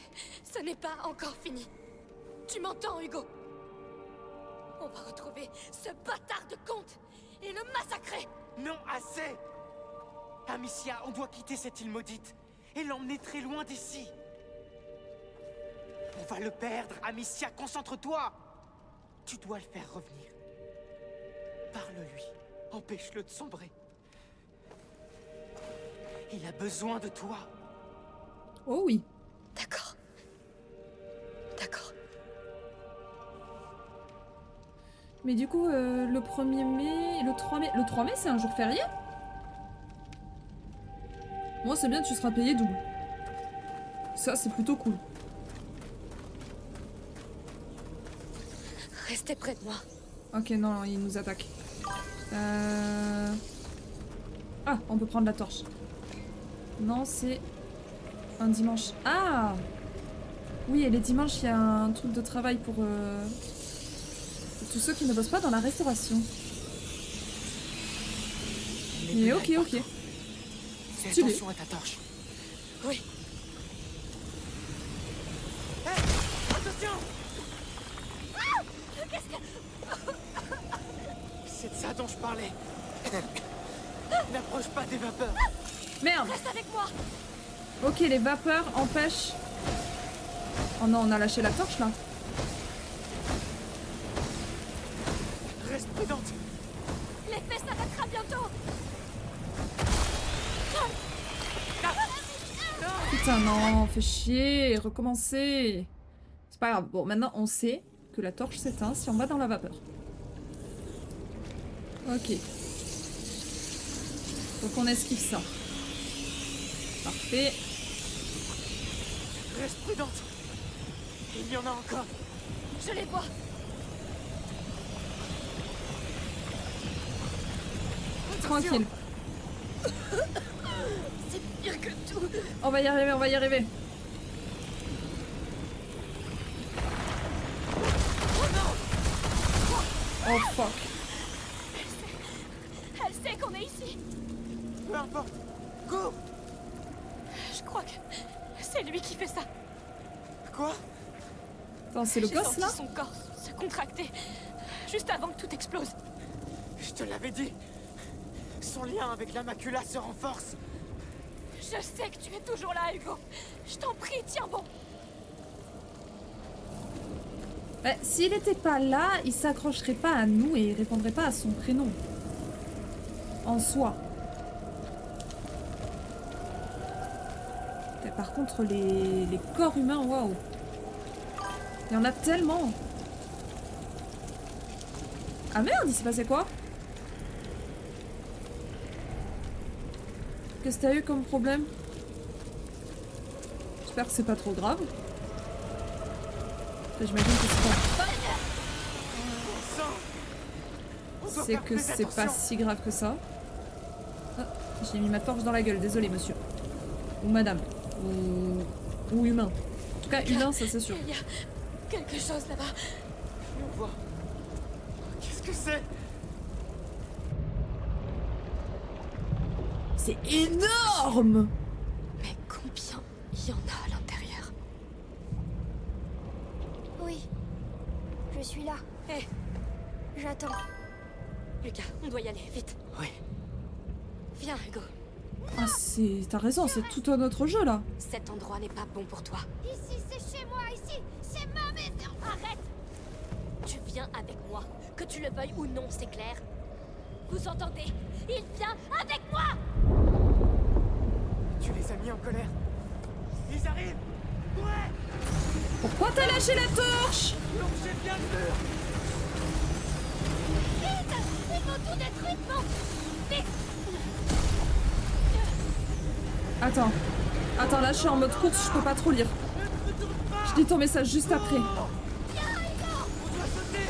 B: ce n'est pas encore fini. Tu m'entends, Hugo? On va retrouver ce bâtard de comte et le massacrer.
E: Non, assez! Amicia, on doit quitter cette île maudite et l'emmener très loin d'ici. On va le perdre, Amicia, concentre-toi! Tu dois le faire revenir. Parle-lui, empêche-le de sombrer. Il a besoin de toi.
A: Oh oui.
B: D'accord. D'accord.
A: Mais du coup, le 1er mai, le 3 mai... Le 3 mai, c'est un jour férié? Moi, c'est bien, tu seras payé double. Ça, c'est plutôt cool.
B: Restez près de moi.
A: Ok, non, il nous attaque. Ah, on peut prendre la torche. Non, c'est un dimanche. Ah! Oui, et les dimanches, il y a un truc de travail pour tous ceux qui ne bossent pas dans la restauration. Mais ok, ok.
E: Fais
A: Stylé.
E: attention à ta torche.
B: Oui.
E: Hey, attention! C'est de ça dont je parlais. N'approche pas des vapeurs.
A: Merde!
B: Reste avec moi.
A: Ok, les vapeurs empêchent... Oh non, on a lâché la torche, là.
E: Reste prudente.
C: L'effet s'arrêtera bientôt.
A: Putain, non, fait chier, recommencer. C'est pas grave. Bon, maintenant, on sait que la torche s'éteint si on va dans la vapeur. Ok. Donc on esquive ça. Parfait.
E: Reste prudente. Il y en a encore.
B: Je les vois.
A: Tranquille.
B: C'est pire que tout.
A: On va y arriver, on va y arriver. Oh fuck.
C: Elle sait qu'on est ici.
E: Peu importe. Go.
B: Je crois que c'est lui qui fait ça.
E: Quoi?
A: Attends, c'est le
B: J'ai
A: gosse
B: senti
A: là?
B: son corps se contracter. juste avant que tout explose.
E: Je te l'avais dit. Son lien avec la macula se renforce.
B: Je sais que tu es toujours là, Hugo. Je t'en prie, tiens bon.
A: Bah, s'il n'était pas là, il s'accrocherait pas à nous et il répondrait pas à son prénom. En soi. Et par contre, les corps humains, waouh. Il y en a tellement. Ah merde, il s'est passé quoi? Qu'est-ce que t'as eu comme problème? J'espère que c'est pas trop grave. J'imagine que c'est pas... C'est que c'est pas si grave que ça. Ah, j'ai mis ma torche dans la gueule, désolé monsieur. Ou madame. Ou humain. En tout cas, humain, ça c'est sûr.
B: Il y a quelque chose là-bas.
E: On voit. Qu'est-ce que c'est?
A: C'est énorme!
B: Mais combien il y en a à l'intérieur?
C: Oui. Je suis là.
B: Hé,
C: J'attends.
B: Lucas, on doit y aller, vite.
E: Oui.
B: Viens, Hugo.
A: Ah, c'est... T'as raison, c'est tout un autre jeu, là.
B: Cet endroit n'est pas bon pour toi.
C: Ici, c'est chez moi. Ici, c'est ma maison. Arrête.
B: Tu viens avec moi. Que tu le veuilles ou non, c'est clair. Vous entendez? Il vient avec moi!
E: Tu les as mis en colère. Ils arrivent. Ouais.
A: Pourquoi t'as lâché la torche?
G: L'objet vient de l'heure.
C: Vite. Ils vont tout détruire. Non. Vite.
A: Attends. Attends, là, je suis en mode course, je peux pas trop lire. Je lis ton message juste après.
G: On doit sauter.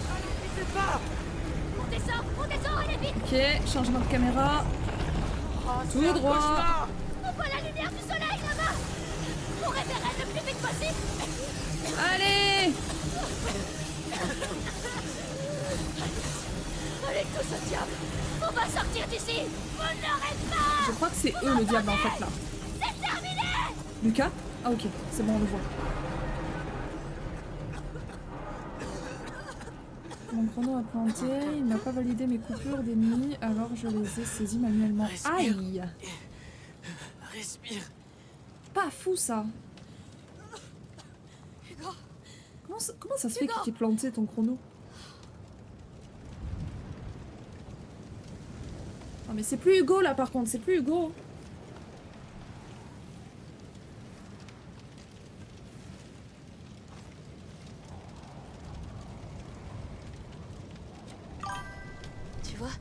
G: Ralentissez pas.
C: On descend, allez vite.
A: Ok, changement de caméra. Tout droit.
C: On voit la lumière du soleil là-bas. On référait le plus vite possible.
A: Allez!
C: Allez, tous au diable. On va sortir d'ici. Vous ne l'aurez pas.
A: Je crois que c'est eux le diable en fait là.
C: C'est terminé.
A: Lucas? Ah ok, c'est bon, on le voit. Mon chrono a planté, il n'a pas validé mes coupures d'ennemis, alors je les ai saisis manuellement.
E: Respire.
A: Aïe!
E: Respire.
A: Pas fou ça!
B: Hugo,
A: Comment ça se fait qu'il t'ait planté ton chrono? Non mais c'est plus Hugo là par contre, c'est plus Hugo.
B: tu vois?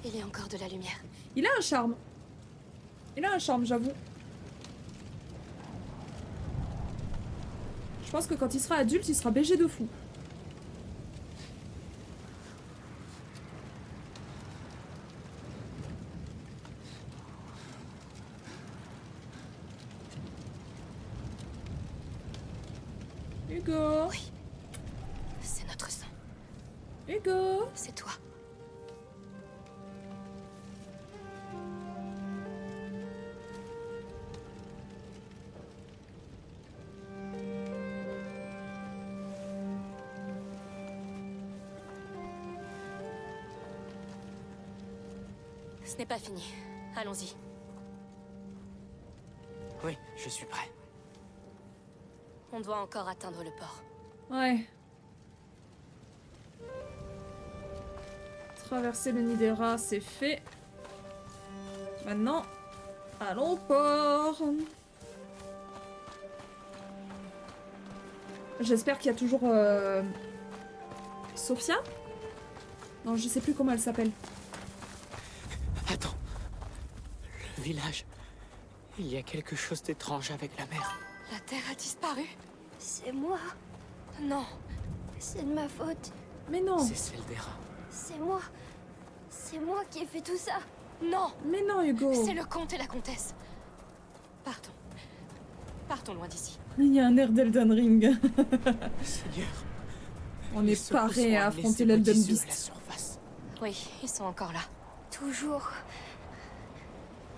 B: Il y a encore de la lumière.
A: Il a un charme. Il a un charme, j'avoue. Je pense que quand il sera adulte, il sera BG de fou. Hugo,
B: Oui. C'est notre sang.
A: Hugo.
B: C'est toi. Ce n'est pas fini. Allons-y.
E: Oui, je suis prêt.
B: On doit encore atteindre le port.
A: Ouais. Traverser le nid des rats, c'est fait. Maintenant, allons au port. J'espère qu'il y a toujours Sophia. Non, je sais plus comment elle s'appelle.
E: Attends. Le village. Il y a quelque chose d'étrange avec la mer.
B: La Terre a disparu?
C: C'est moi.
B: Non.
C: C'est de ma faute.
A: Mais non.
E: C'est celle des rats.
C: C'est moi. C'est moi qui ai fait tout ça.
B: Non.
A: Mais non, Hugo.
B: C'est le comte et la comtesse. Partons. Partons loin d'ici.
A: Il y a un air d'Elden Ring.
E: Seigneur.
A: On
E: les
A: est
E: secoussements
A: paré à
E: ont
A: affronter
E: laissé
A: l'Elden
E: Odysseus à la
A: Beast.
E: surface.
B: Oui, ils sont encore là.
C: Toujours.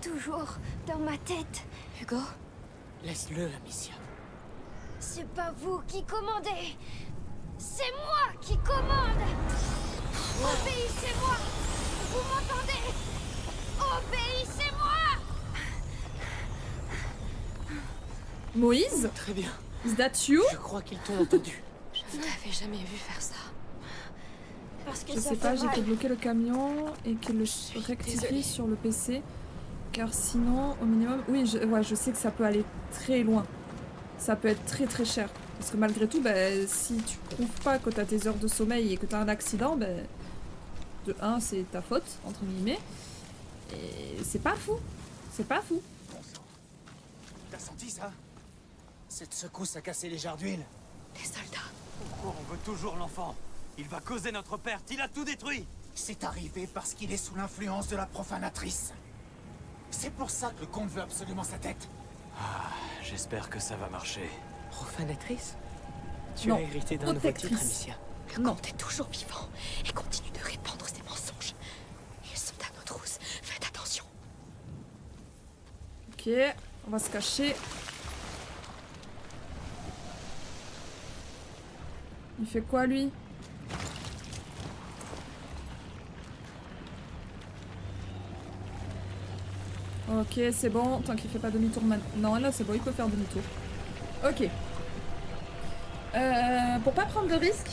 C: Toujours dans ma tête.
B: Hugo?
E: Laisse-le, Amicia.
C: C'est pas vous qui commandez. C'est moi qui commande. Obéissez-moi. Vous m'entendez? Obéissez-moi.
A: Moïse?
E: Très bien.
A: Is that you?
E: Je crois qu'ils t'ont entendu.
B: Je ne t'avais jamais vu faire ça.
C: Parce que
A: Je
C: ça
A: sais
C: fait
A: pas, j'ai
C: mal.
A: fait bloquer le camion et qu'il le rectifie sur le PC. Car sinon, au minimum... Oui, je sais que ça peut aller très loin. Ça peut être très très cher. Parce que malgré tout, ben, si tu prouves pas que t'as tes heures de sommeil et que t'as un accident, ben, de un, c'est ta faute, entre guillemets. Et c'est pas fou. C'est pas fou.
F: Bon sang. T'as senti ça? Cette secousse a cassé les jarres d'huile.
B: Les soldats.
G: Pourquoi on veut toujours l'enfant? Il va causer notre perte, il a tout détruit.
F: C'est arrivé parce qu'il est sous l'influence de la profanatrice. C'est pour ça que le comte veut absolument sa tête.
G: J'espère que ça va marcher.
E: Profanatrice? Tu
A: Non,
E: as hérité d'un nouveau titre,
A: protectrice.
E: Amicia.
B: Le comte est toujours vivant et continue de répandre ses mensonges. Ils sont à nos trousses. Faites attention.
A: Ok, on va se cacher. Il fait quoi, lui? Ok, c'est bon, tant qu'il fait pas demi-tour maintenant. Non, là c'est bon, il peut faire demi-tour. Ok. Pour pas prendre de risque,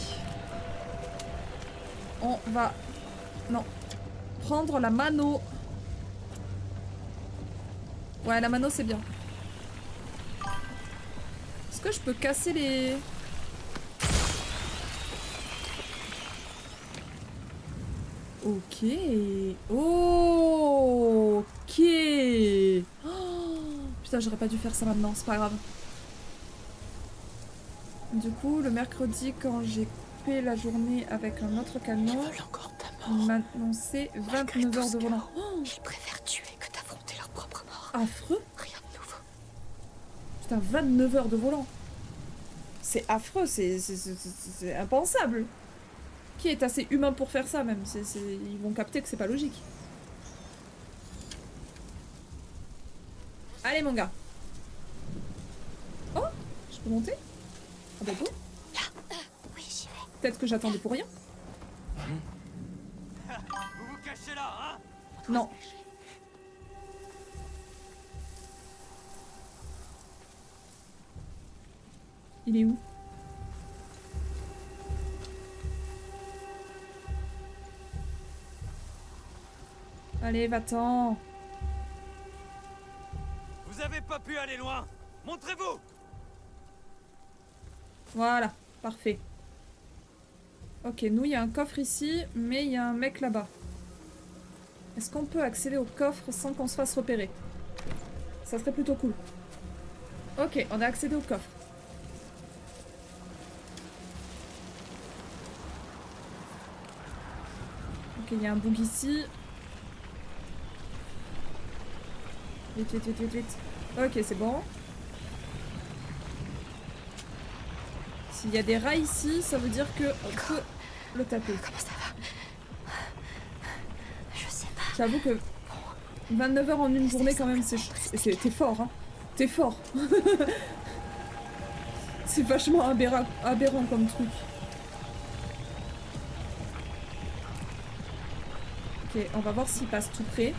A: on va... Non. Prendre la mano. Ouais, la mano c'est bien. Est-ce que je peux casser les... Ok. Oh, ok. Oh, putain, j'aurais pas dû faire ça maintenant, c'est pas grave. Du coup, le mercredi, quand j'ai coupé la journée avec un autre camion, il m'a annoncé 29 heures de volant. Oh,
B: Ils préfèrent tuer que d'affronter leur propre mort.
A: affreux.
B: Rien de nouveau.
A: Putain, 29 heures de volant. C'est affreux, c'est impensable. Qui est assez humain pour faire ça, même. Ils vont capter que c'est pas logique. Allez, mon gars. Oh, je peux monter? Ah bah bon.
C: Oui, j'y vais.
A: Peut-être que j'attendais pour rien.
G: Vous vous cachez là, hein?
A: Non. Il est où? Allez, va-t'en.
G: Vous avez pas pu aller loin. Montrez-vous.
A: Voilà, parfait. Ok, nous, il y a un coffre ici, mais il y a un mec là-bas. Est-ce qu'on peut accéder au coffre sans qu'on se fasse repérer? Ça serait plutôt cool. Ok, on a accédé au coffre. Ok, il y a un bug ici. Vite, vite, vite, vite, vite. Ok, c'est bon. S'il y a des rats ici, ça veut dire que on peut le taper.
B: Comment ça va? Je sais pas.
A: J'avoue que 29 heures en une journée quand même, t'es fort, hein. T'es fort. C'est vachement aberrant comme truc. Ok, on va voir s'il passe tout près.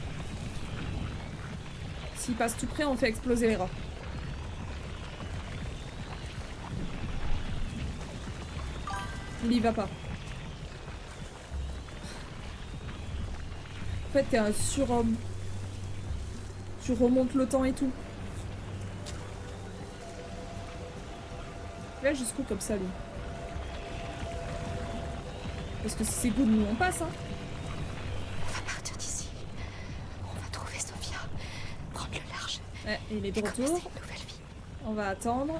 A: S'il passe tout près, on fait exploser les rats. Il y va pas. En fait, t'es un surhomme. Tu remontes le temps et tout. Là, jusqu'où comme ça, lui? Parce que si c'est good, nous on passe, hein.
B: On va partir d'ici. On va trouver Sophia. Prendre le large.
A: Ouais, il est de
B: Et
A: retour.
B: commencer une nouvelle vie.
A: On va attendre.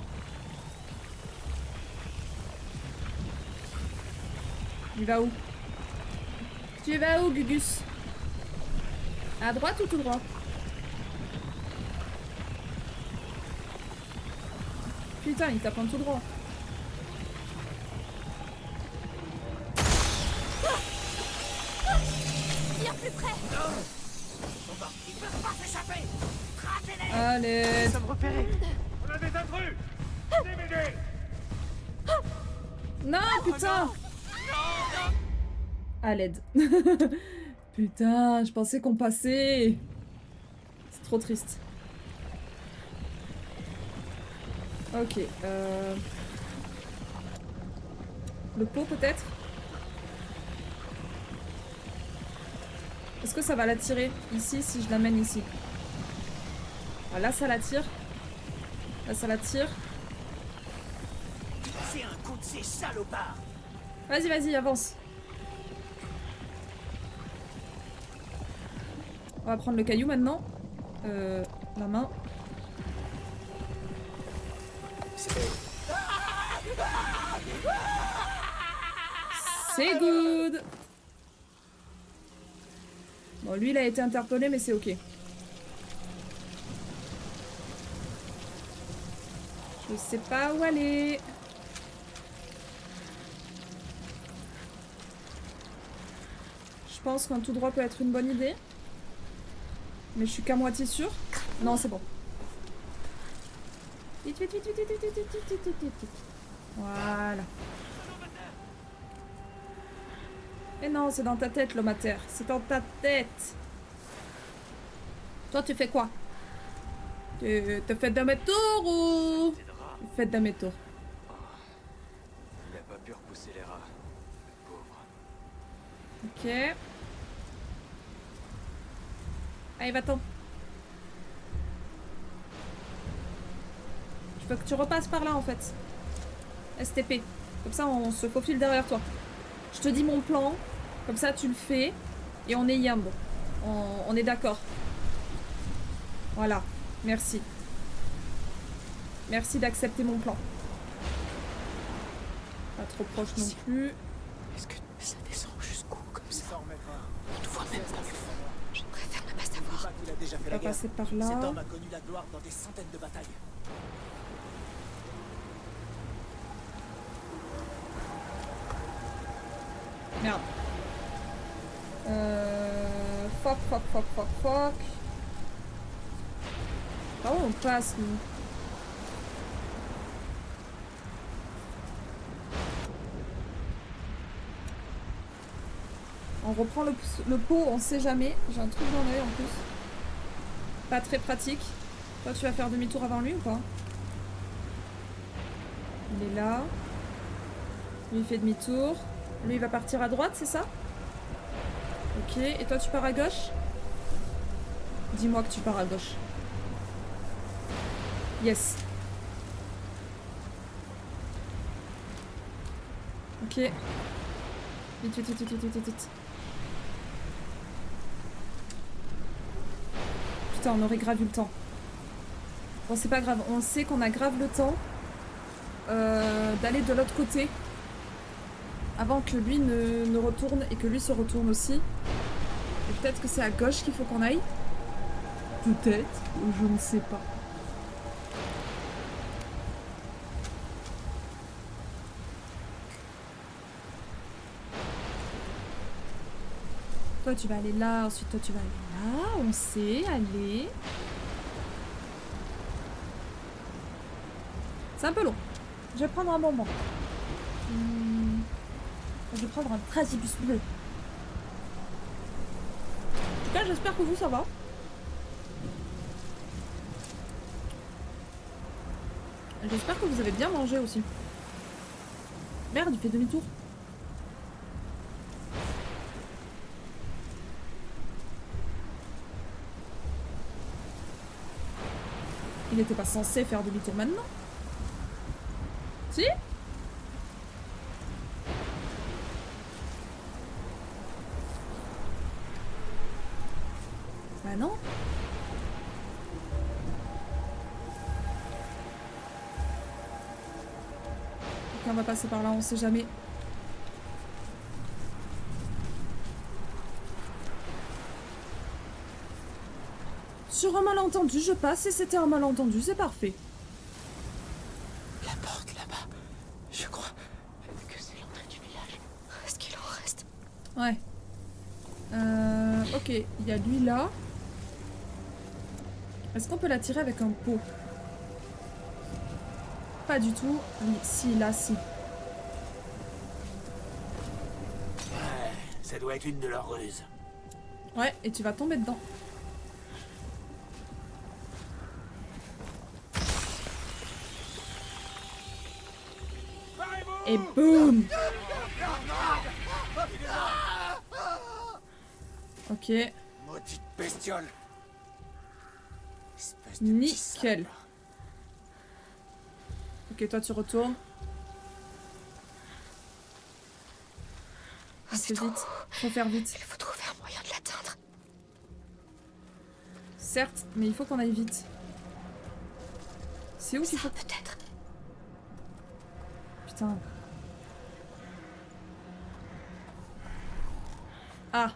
A: Il va où? Tu vas où, Gugus? À droite ou tout droit? Putain, il tape en tout droit.
C: Tire plus près.
F: Ils peuvent pas s'échapper. Traquez-les.
A: Allez.
G: Ça me repérer.
J: On a des intrus! Démédez!
A: Non, putain. À l'aide. Putain, je pensais qu'on passait. C'est trop triste. Ok. Le pot, peut-être? Est-ce que ça va l'attirer ici, si je l'amène ici? Ah, là, ça l'attire. Là, ça l'attire.
F: C'est un coup de ces salopards.
A: Vas-y, vas-y, avance. On va prendre le caillou maintenant. La main. C'est good. Bon, lui, il a été interpellé, mais c'est ok. Je sais pas où aller. Je pense qu'un tout droit peut être une bonne idée. Mais je suis qu'à moitié sûre. Non, c'est bon. Vite, vite, vite, vite, vite, vite, vite, vite, vite, vite, vite. Voilà. Mais non, c'est dans ta tête, l'homme à terre. C'est dans ta tête. Toi, tu fais quoi? Tu te fais demi-tour ou... Tu fais demi-tour.
G: Il a pas pu repousser les rats. Le pauvre.
A: Ok. Allez, va-t'en. Je veux que tu repasses par là, en fait. STP. Comme ça, on se faufile derrière toi. Je te dis mon plan. Comme ça, tu le fais. Et on est yambo. On est d'accord. Voilà. Merci. Merci d'accepter mon plan. Pas trop proche non plus.
E: Est-ce que ça descend jusqu'où comme ça? On te voit même dans le fond.
B: Je préfère ne pas savoir.
F: Il a déjà fait
A: On
F: la
A: va
F: guerre.
A: passer par
F: Cet
A: là.
F: homme a connu la gloire dans des centaines de batailles.
A: Merde. Fuck, fuck, fuck, fuck, fuck. Par où on passe, nous? On reprend le pot, on sait jamais. J'ai un truc dans l'œil en plus. Pas très pratique. Toi, tu vas faire demi-tour avant lui ou pas? Il est là. Lui, il fait demi-tour. Lui, il va partir à droite, c'est ça? Ok. Et toi, tu pars à gauche? Dis-moi que tu pars à gauche. Yes. Ok. Vite, vite, vite, vite, vite, vite, vite. Putain, on aurait grave eu le temps. Bon, c'est pas grave. On sait qu'on a grave le temps d'aller de l'autre côté. Avant que lui ne retourne et que lui se retourne aussi. Et peut-être que c'est à gauche qu'il faut qu'on aille. Peut-être. Je ne sais pas. Toi, tu vas aller là. Ensuite, toi, tu vas aller là. On sait. Allez. C'est un peu long. Je vais prendre un bonbon. Je vais prendre un trasibus bleu. En tout cas, j'espère que vous, ça va. J'espère que vous avez bien mangé aussi. Merde, il fait demi-tour. Il n'était pas censé faire demi-tour maintenant. Si? Bah non. Ok, on va passer par là, on sait jamais. Sur un malentendu, je passe et c'était un malentendu, c'est parfait.
E: La porte là-bas, je crois que c'est l'entrée du village.
B: Est-ce qu'il en reste?
A: Ouais. Ok, il y a lui là. Est-ce qu'on peut l'attirer avec un pot? Pas du tout. Oui, si, là, si.
F: Ça doit être une de leurs ruses.
A: Ouais, et tu vas tomber dedans. Et boum! Ok,
F: Maudite bestiole. Espèce de petit
A: nickel.
F: sale.
A: Ok, toi tu retournes. On fait vite, faut faire vite.
B: Il faut trouver un moyen de l'atteindre.
A: Certes, mais il faut qu'on aille vite. C'est où qu'il
B: Ça,
A: faut...
B: peut-être.
A: Putain. Ah.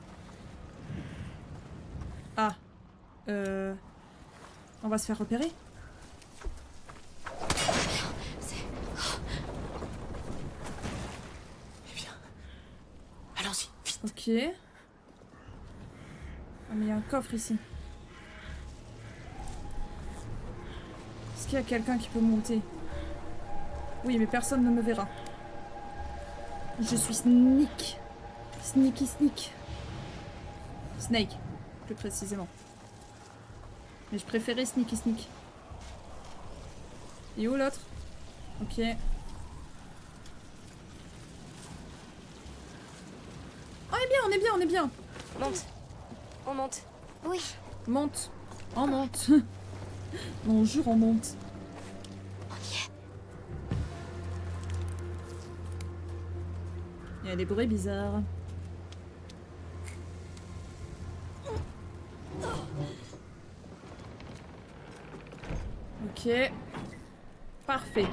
A: Ah. On va se faire repérer.
B: C'est...
E: Eh bien, allons-y, vite.
A: Ok. Ah mais il y a un coffre ici. Est-ce qu'il y a quelqu'un qui peut monter? Oui, mais personne ne me verra. Je suis Sneak. Sneaky Sneak. Snake, plus précisément. Mais je préférais Sneaky Sneak. Et où l'autre? Ok. On est bien, on est bien, on est bien.
B: Monte. On monte.
C: Oui.
A: Monte. On monte. Non, jure, on monte.
B: On y est.
A: Il y a des bruits bizarres. Ok. Parfait.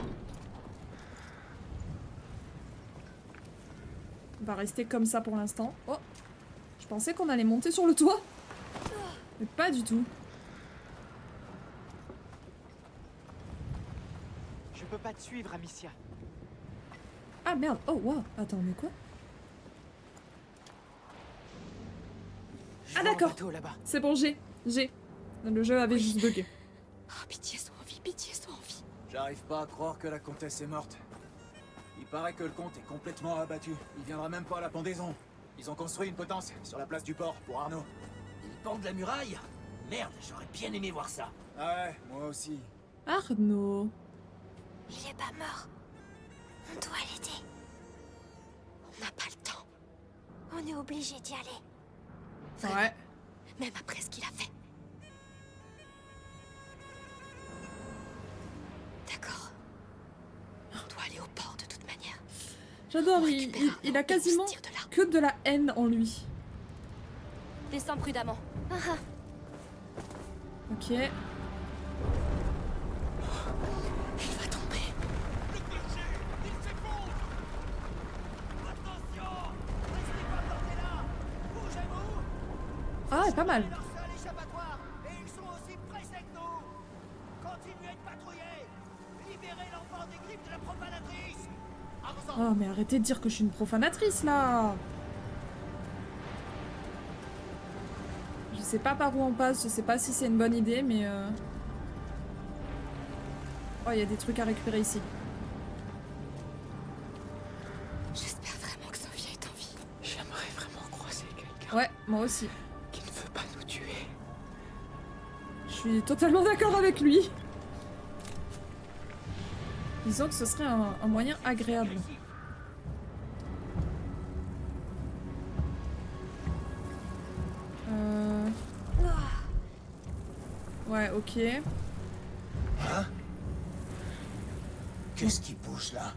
A: On va rester comme ça pour l'instant. Oh! Je pensais qu'on allait monter sur le toit. Mais pas du tout.
G: Je peux pas te suivre, Amicia.
A: Ah merde. Oh wow. Attends, mais quoi?
G: Je
A: Ah,
G: vois un
A: d'accord.
G: bateau là-bas.
A: C'est bon, j'ai. Le jeu avait juste bugué.
B: Oh, pitié, sois en vie, pitié, sois en vie.
K: J'arrive pas à croire que la comtesse est morte. Il paraît que le comte est complètement abattu. Il viendra même pas à la pendaison. Ils ont construit une potence sur la place du port pour Arnaud.
F: Ils pendent la muraille? Merde, j'aurais bien aimé voir ça.
K: Ah ouais, moi aussi.
A: Arnaud.
C: Il est pas mort. On doit l'aider.
B: On n'a pas le temps.
C: On est obligé d'y aller.
A: Ouais.
B: Même après ce qu'il a fait. D'accord. On doit aller au port de toute manière.
A: J'adore,
B: On
A: il
B: récupère
A: a
B: Arnaud et
A: quasiment
B: on se tire de là.
A: que de la haine en lui.
B: Descends prudemment.
A: Ok.
B: Il va tomber.
F: Le clocher, il s'effondre. Attention, restez pas plantés là. Bougez-vous.
A: Ah, pas mal.
F: C'est leur seul échappatoire et ils sont aussi pressés que nous. Continuez de patrouiller. Libérez l'enfant des griffes de la profanatrice. Avançons.
A: Oh, mais arrêtez de dire que je suis une profanatrice, là. Je sais pas par où on passe, je sais pas si c'est une bonne idée, mais... Oh, il y a des trucs à récupérer ici.
B: J'espère vraiment que Sophia est en vie.
E: J'aimerais vraiment croiser quelqu'un
A: Ouais, moi aussi.
E: qui ne veut pas nous tuer.
A: Je suis totalement d'accord avec lui. Disons que ce serait un moyen agréable. Ouais, ok.
F: Hein? Qu'est-ce qui bouge là?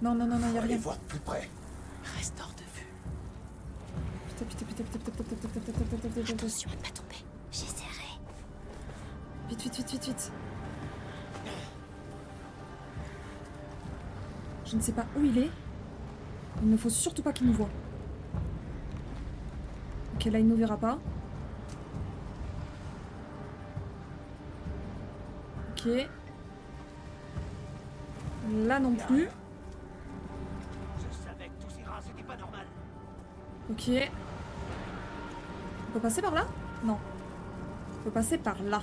A: Non, non, non, non, y'a
F: Allez
A: rien.
F: voir de plus près.
E: Reste hors de vue.
A: Putain, putain, putain, putain, putain, putain, putain, putain, putain, putain, putain, putain.
B: Attention à ne pas tomber.
C: J'essaierai.
A: Vite, vite, vite, vite, vite. Je ne sais pas où il est. Il ne faut surtout pas qu'il nous voie. Ok, là, il nous verra pas. Ok. Là non plus.
F: Je savais que tout ira, c'était pas normal.
A: Ok. On peut passer par là? Non. On peut passer par là.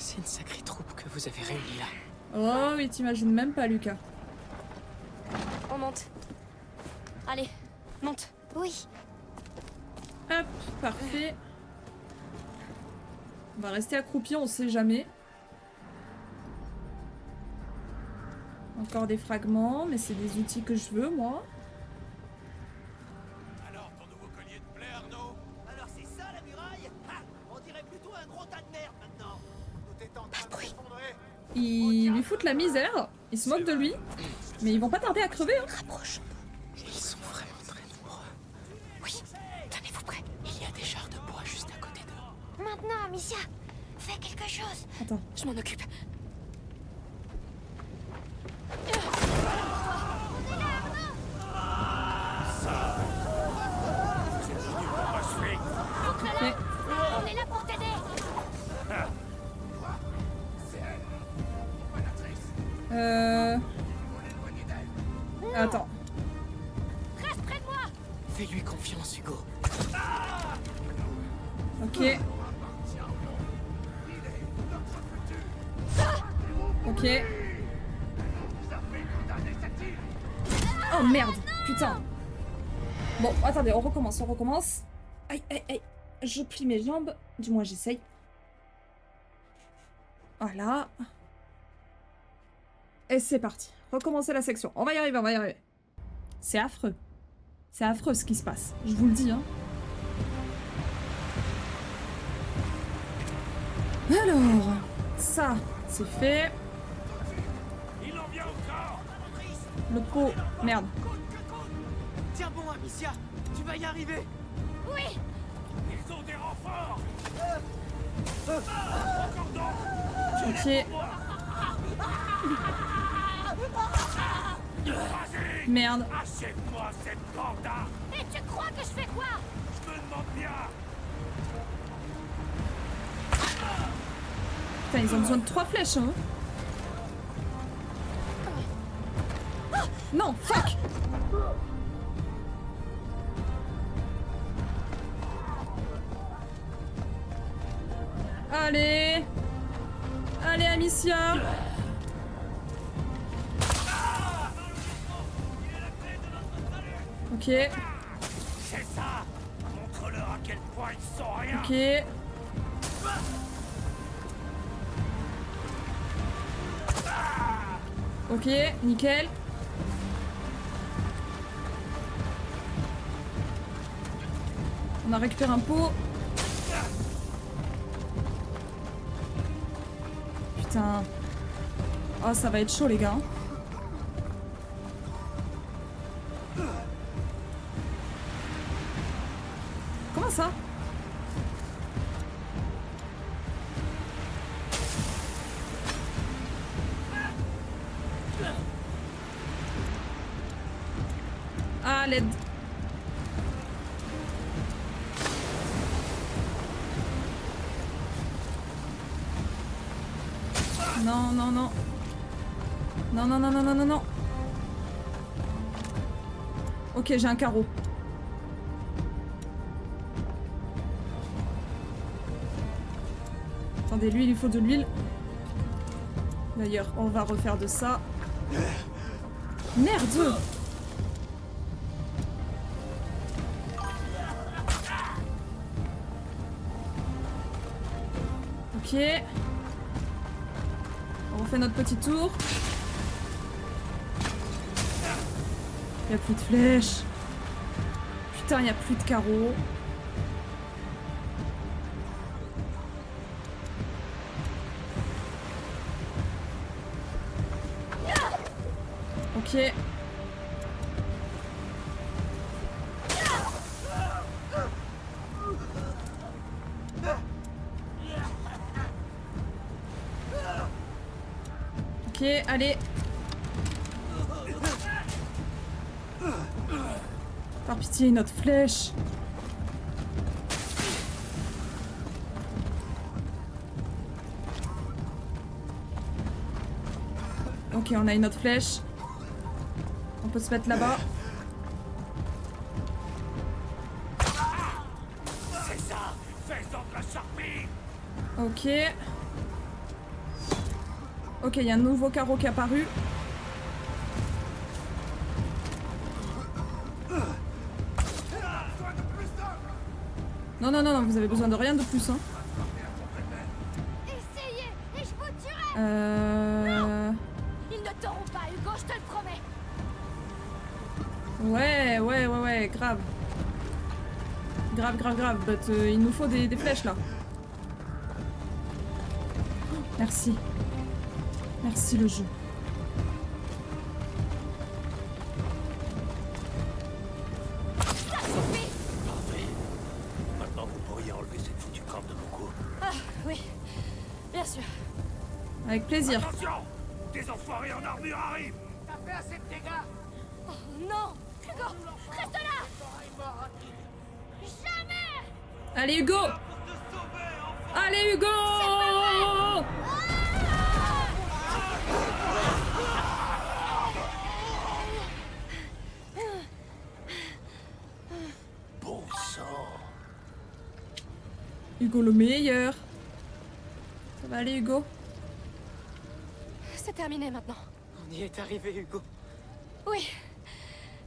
E: C'est une sacrée troupe que vous avez réunie là.
A: Oh oui, t'imagines même pas, Lucas.
B: On monte. Allez, monte.
C: Oui.
A: Hop, parfait. On va rester accroupi, on sait jamais. Encore des fragments, mais c'est des outils que je veux, moi.
J: Alors, ton nouveau collier te plaît, Arnaud?
F: Alors c'est ça la muraille? Ah, on dirait plutôt un gros tas de merde maintenant.
I: Tout est en train de s'effondrer.
A: Ils lui foutent la misère, ils se moquent de lui, mais ils vont pas tarder à crever, hein.
E: Ils sont vraiment très nombreux.
C: Oui. Tenez-vous prêts.
E: Il y a des chars de bois juste à côté d'eux.
C: Maintenant, Amicia, fais quelque chose.
A: Attends.
B: Je m'en occupe.
A: Ok.
C: On est là pour t'aider.
A: Attends.
C: Reste près de moi.
E: Fais-lui confiance, Hugo.
A: Ok. Ok. Oh merde, putain. Bon, attendez, on recommence, on recommence. Aïe, aïe, aïe. Je plie mes jambes. Du moins, j'essaye. Voilà. Et c'est parti. Recommencer la section. On va y arriver, on va y arriver. C'est affreux. C'est affreux ce qui se passe. Je vous le dis, hein. Alors, ça, c'est fait.
J: Il en vient encore.
A: Le pot. Merde.
F: Tiens bon, Amicia, tu vas y arriver.
C: Oui.
J: Ils ont des renforts.
A: Ok. Merde.
J: Achète-moi cette banda.
C: Et tu crois que je fais quoi?
J: Je me demande bien.
A: Putain, ils ont besoin de 3 flèches, hein. Non, fuck. Allez. Allez, Amicia. Ok.
J: C'est ça. Montre-leur à quel point ils sont rien.
A: Ok. Ok, nickel. On a récupéré un pot. Putain. Oh, ça va être chaud, les gars. Comment ça? Ah, l'aide. Non, non, non. Non, non, non, non, non, non, non. Ok, j'ai un carreau. Attendez, lui, il lui faut de l'huile. D'ailleurs, on va refaire de ça. Merde! Ok. On refait notre petit tour. Il n'y a plus de flèches. Putain, il n'y a plus de carreaux. Ok. Ok, allez. Par pitié, notre flèche. Ok, on a une autre flèche. On peut se mettre là-bas.
J: C'est ça. Fais-en de la charpie.
A: Ok. Ok, il y a un nouveau carreau qui est apparu. Non, non, non, non, vous avez besoin de rien de plus, hein.
C: Essayez et je vous tuerai. Ils ne t'auront pas, Hugo, je te le promets.
A: Ouais, grave. Grave. But, il nous faut des flèches, là. Merci. Merci, le jeu.
J: Parfait. Maintenant, vous pourriez enlever cette foutue crampe de mon cou.
B: Ah, oui. Bien sûr.
A: Avec plaisir.
J: Attention! Des enfoirés en armure arrivent!
F: T'as fait assez de dégâts.
B: Oh, non! Hugo, reste là!
C: Jamais.
A: Allez, Hugo! Allez, Hugo!
J: Bon sang!
A: Hugo le meilleur. Ça va aller, Hugo?
B: C'est terminé maintenant.
E: On y est arrivé, Hugo.
B: Oui.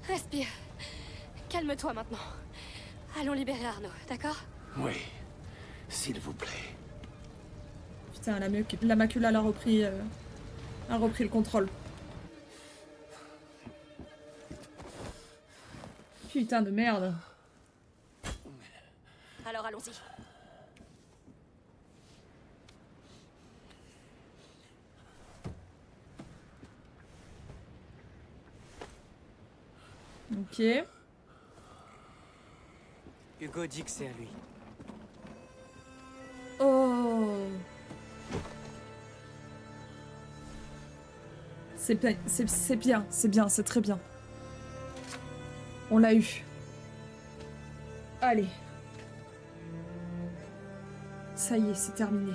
B: Respire. Calme-toi maintenant. Allons libérer Arnaud, d'accord?
J: Oui, s'il vous plaît.
A: Putain, la macula a repris le contrôle. Putain de merde.
B: Alors allons-y.
A: Ok.
E: Hugo dit que c'est à lui.
A: Oh. C'est bien, c'est très bien. On l'a eu. Allez. Ça y est, c'est terminé.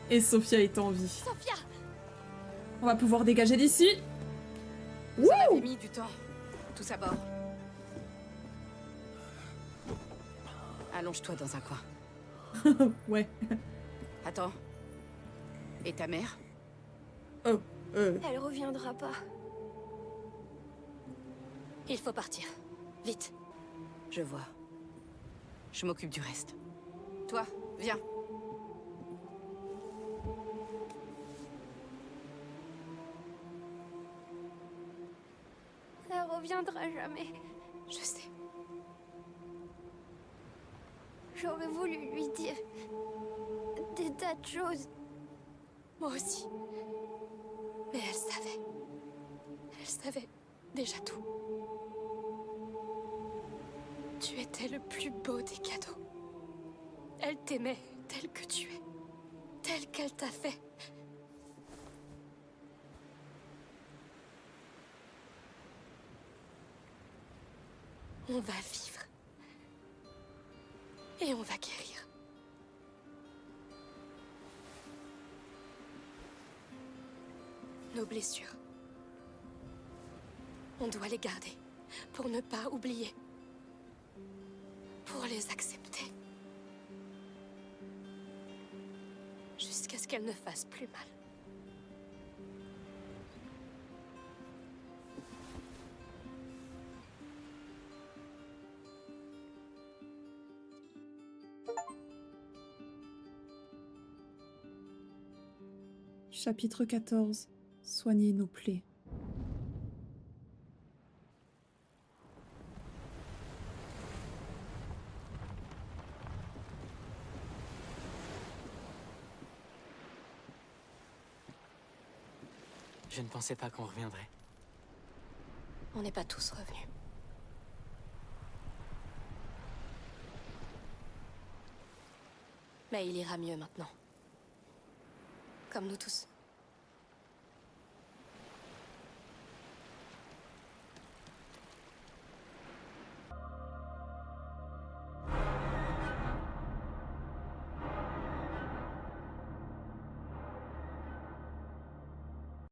A: Et Sophia est en vie.
B: Sophia!
A: On va pouvoir dégager d'ici.
D: Ça m'avait mis du temps. Tous à bord. Allonge-toi dans un coin.
A: Ouais.
D: Attends. Et ta mère?
A: Oh.
B: Elle reviendra pas. Il faut partir. Vite.
D: Je vois. Je m'occupe du reste. Toi, viens.
B: Elle reviendra jamais. Je sais. J'aurais voulu lui dire des tas de choses. Moi aussi. Mais elle savait. Elle savait déjà tout. Tu étais le plus beau des cadeaux. Elle t'aimait tel que tu es. Tel qu'elle t'a fait. On va vivre. Et on va guérir. Nos blessures. On doit les garder pour ne pas oublier. Pour les accepter. Jusqu'à ce qu'elles ne fassent plus mal.
A: Chapitre 14. Soigner nos plaies.
E: Je ne pensais pas qu'on reviendrait.
B: On n'est pas tous revenus. Mais il ira mieux maintenant. Comme nous tous.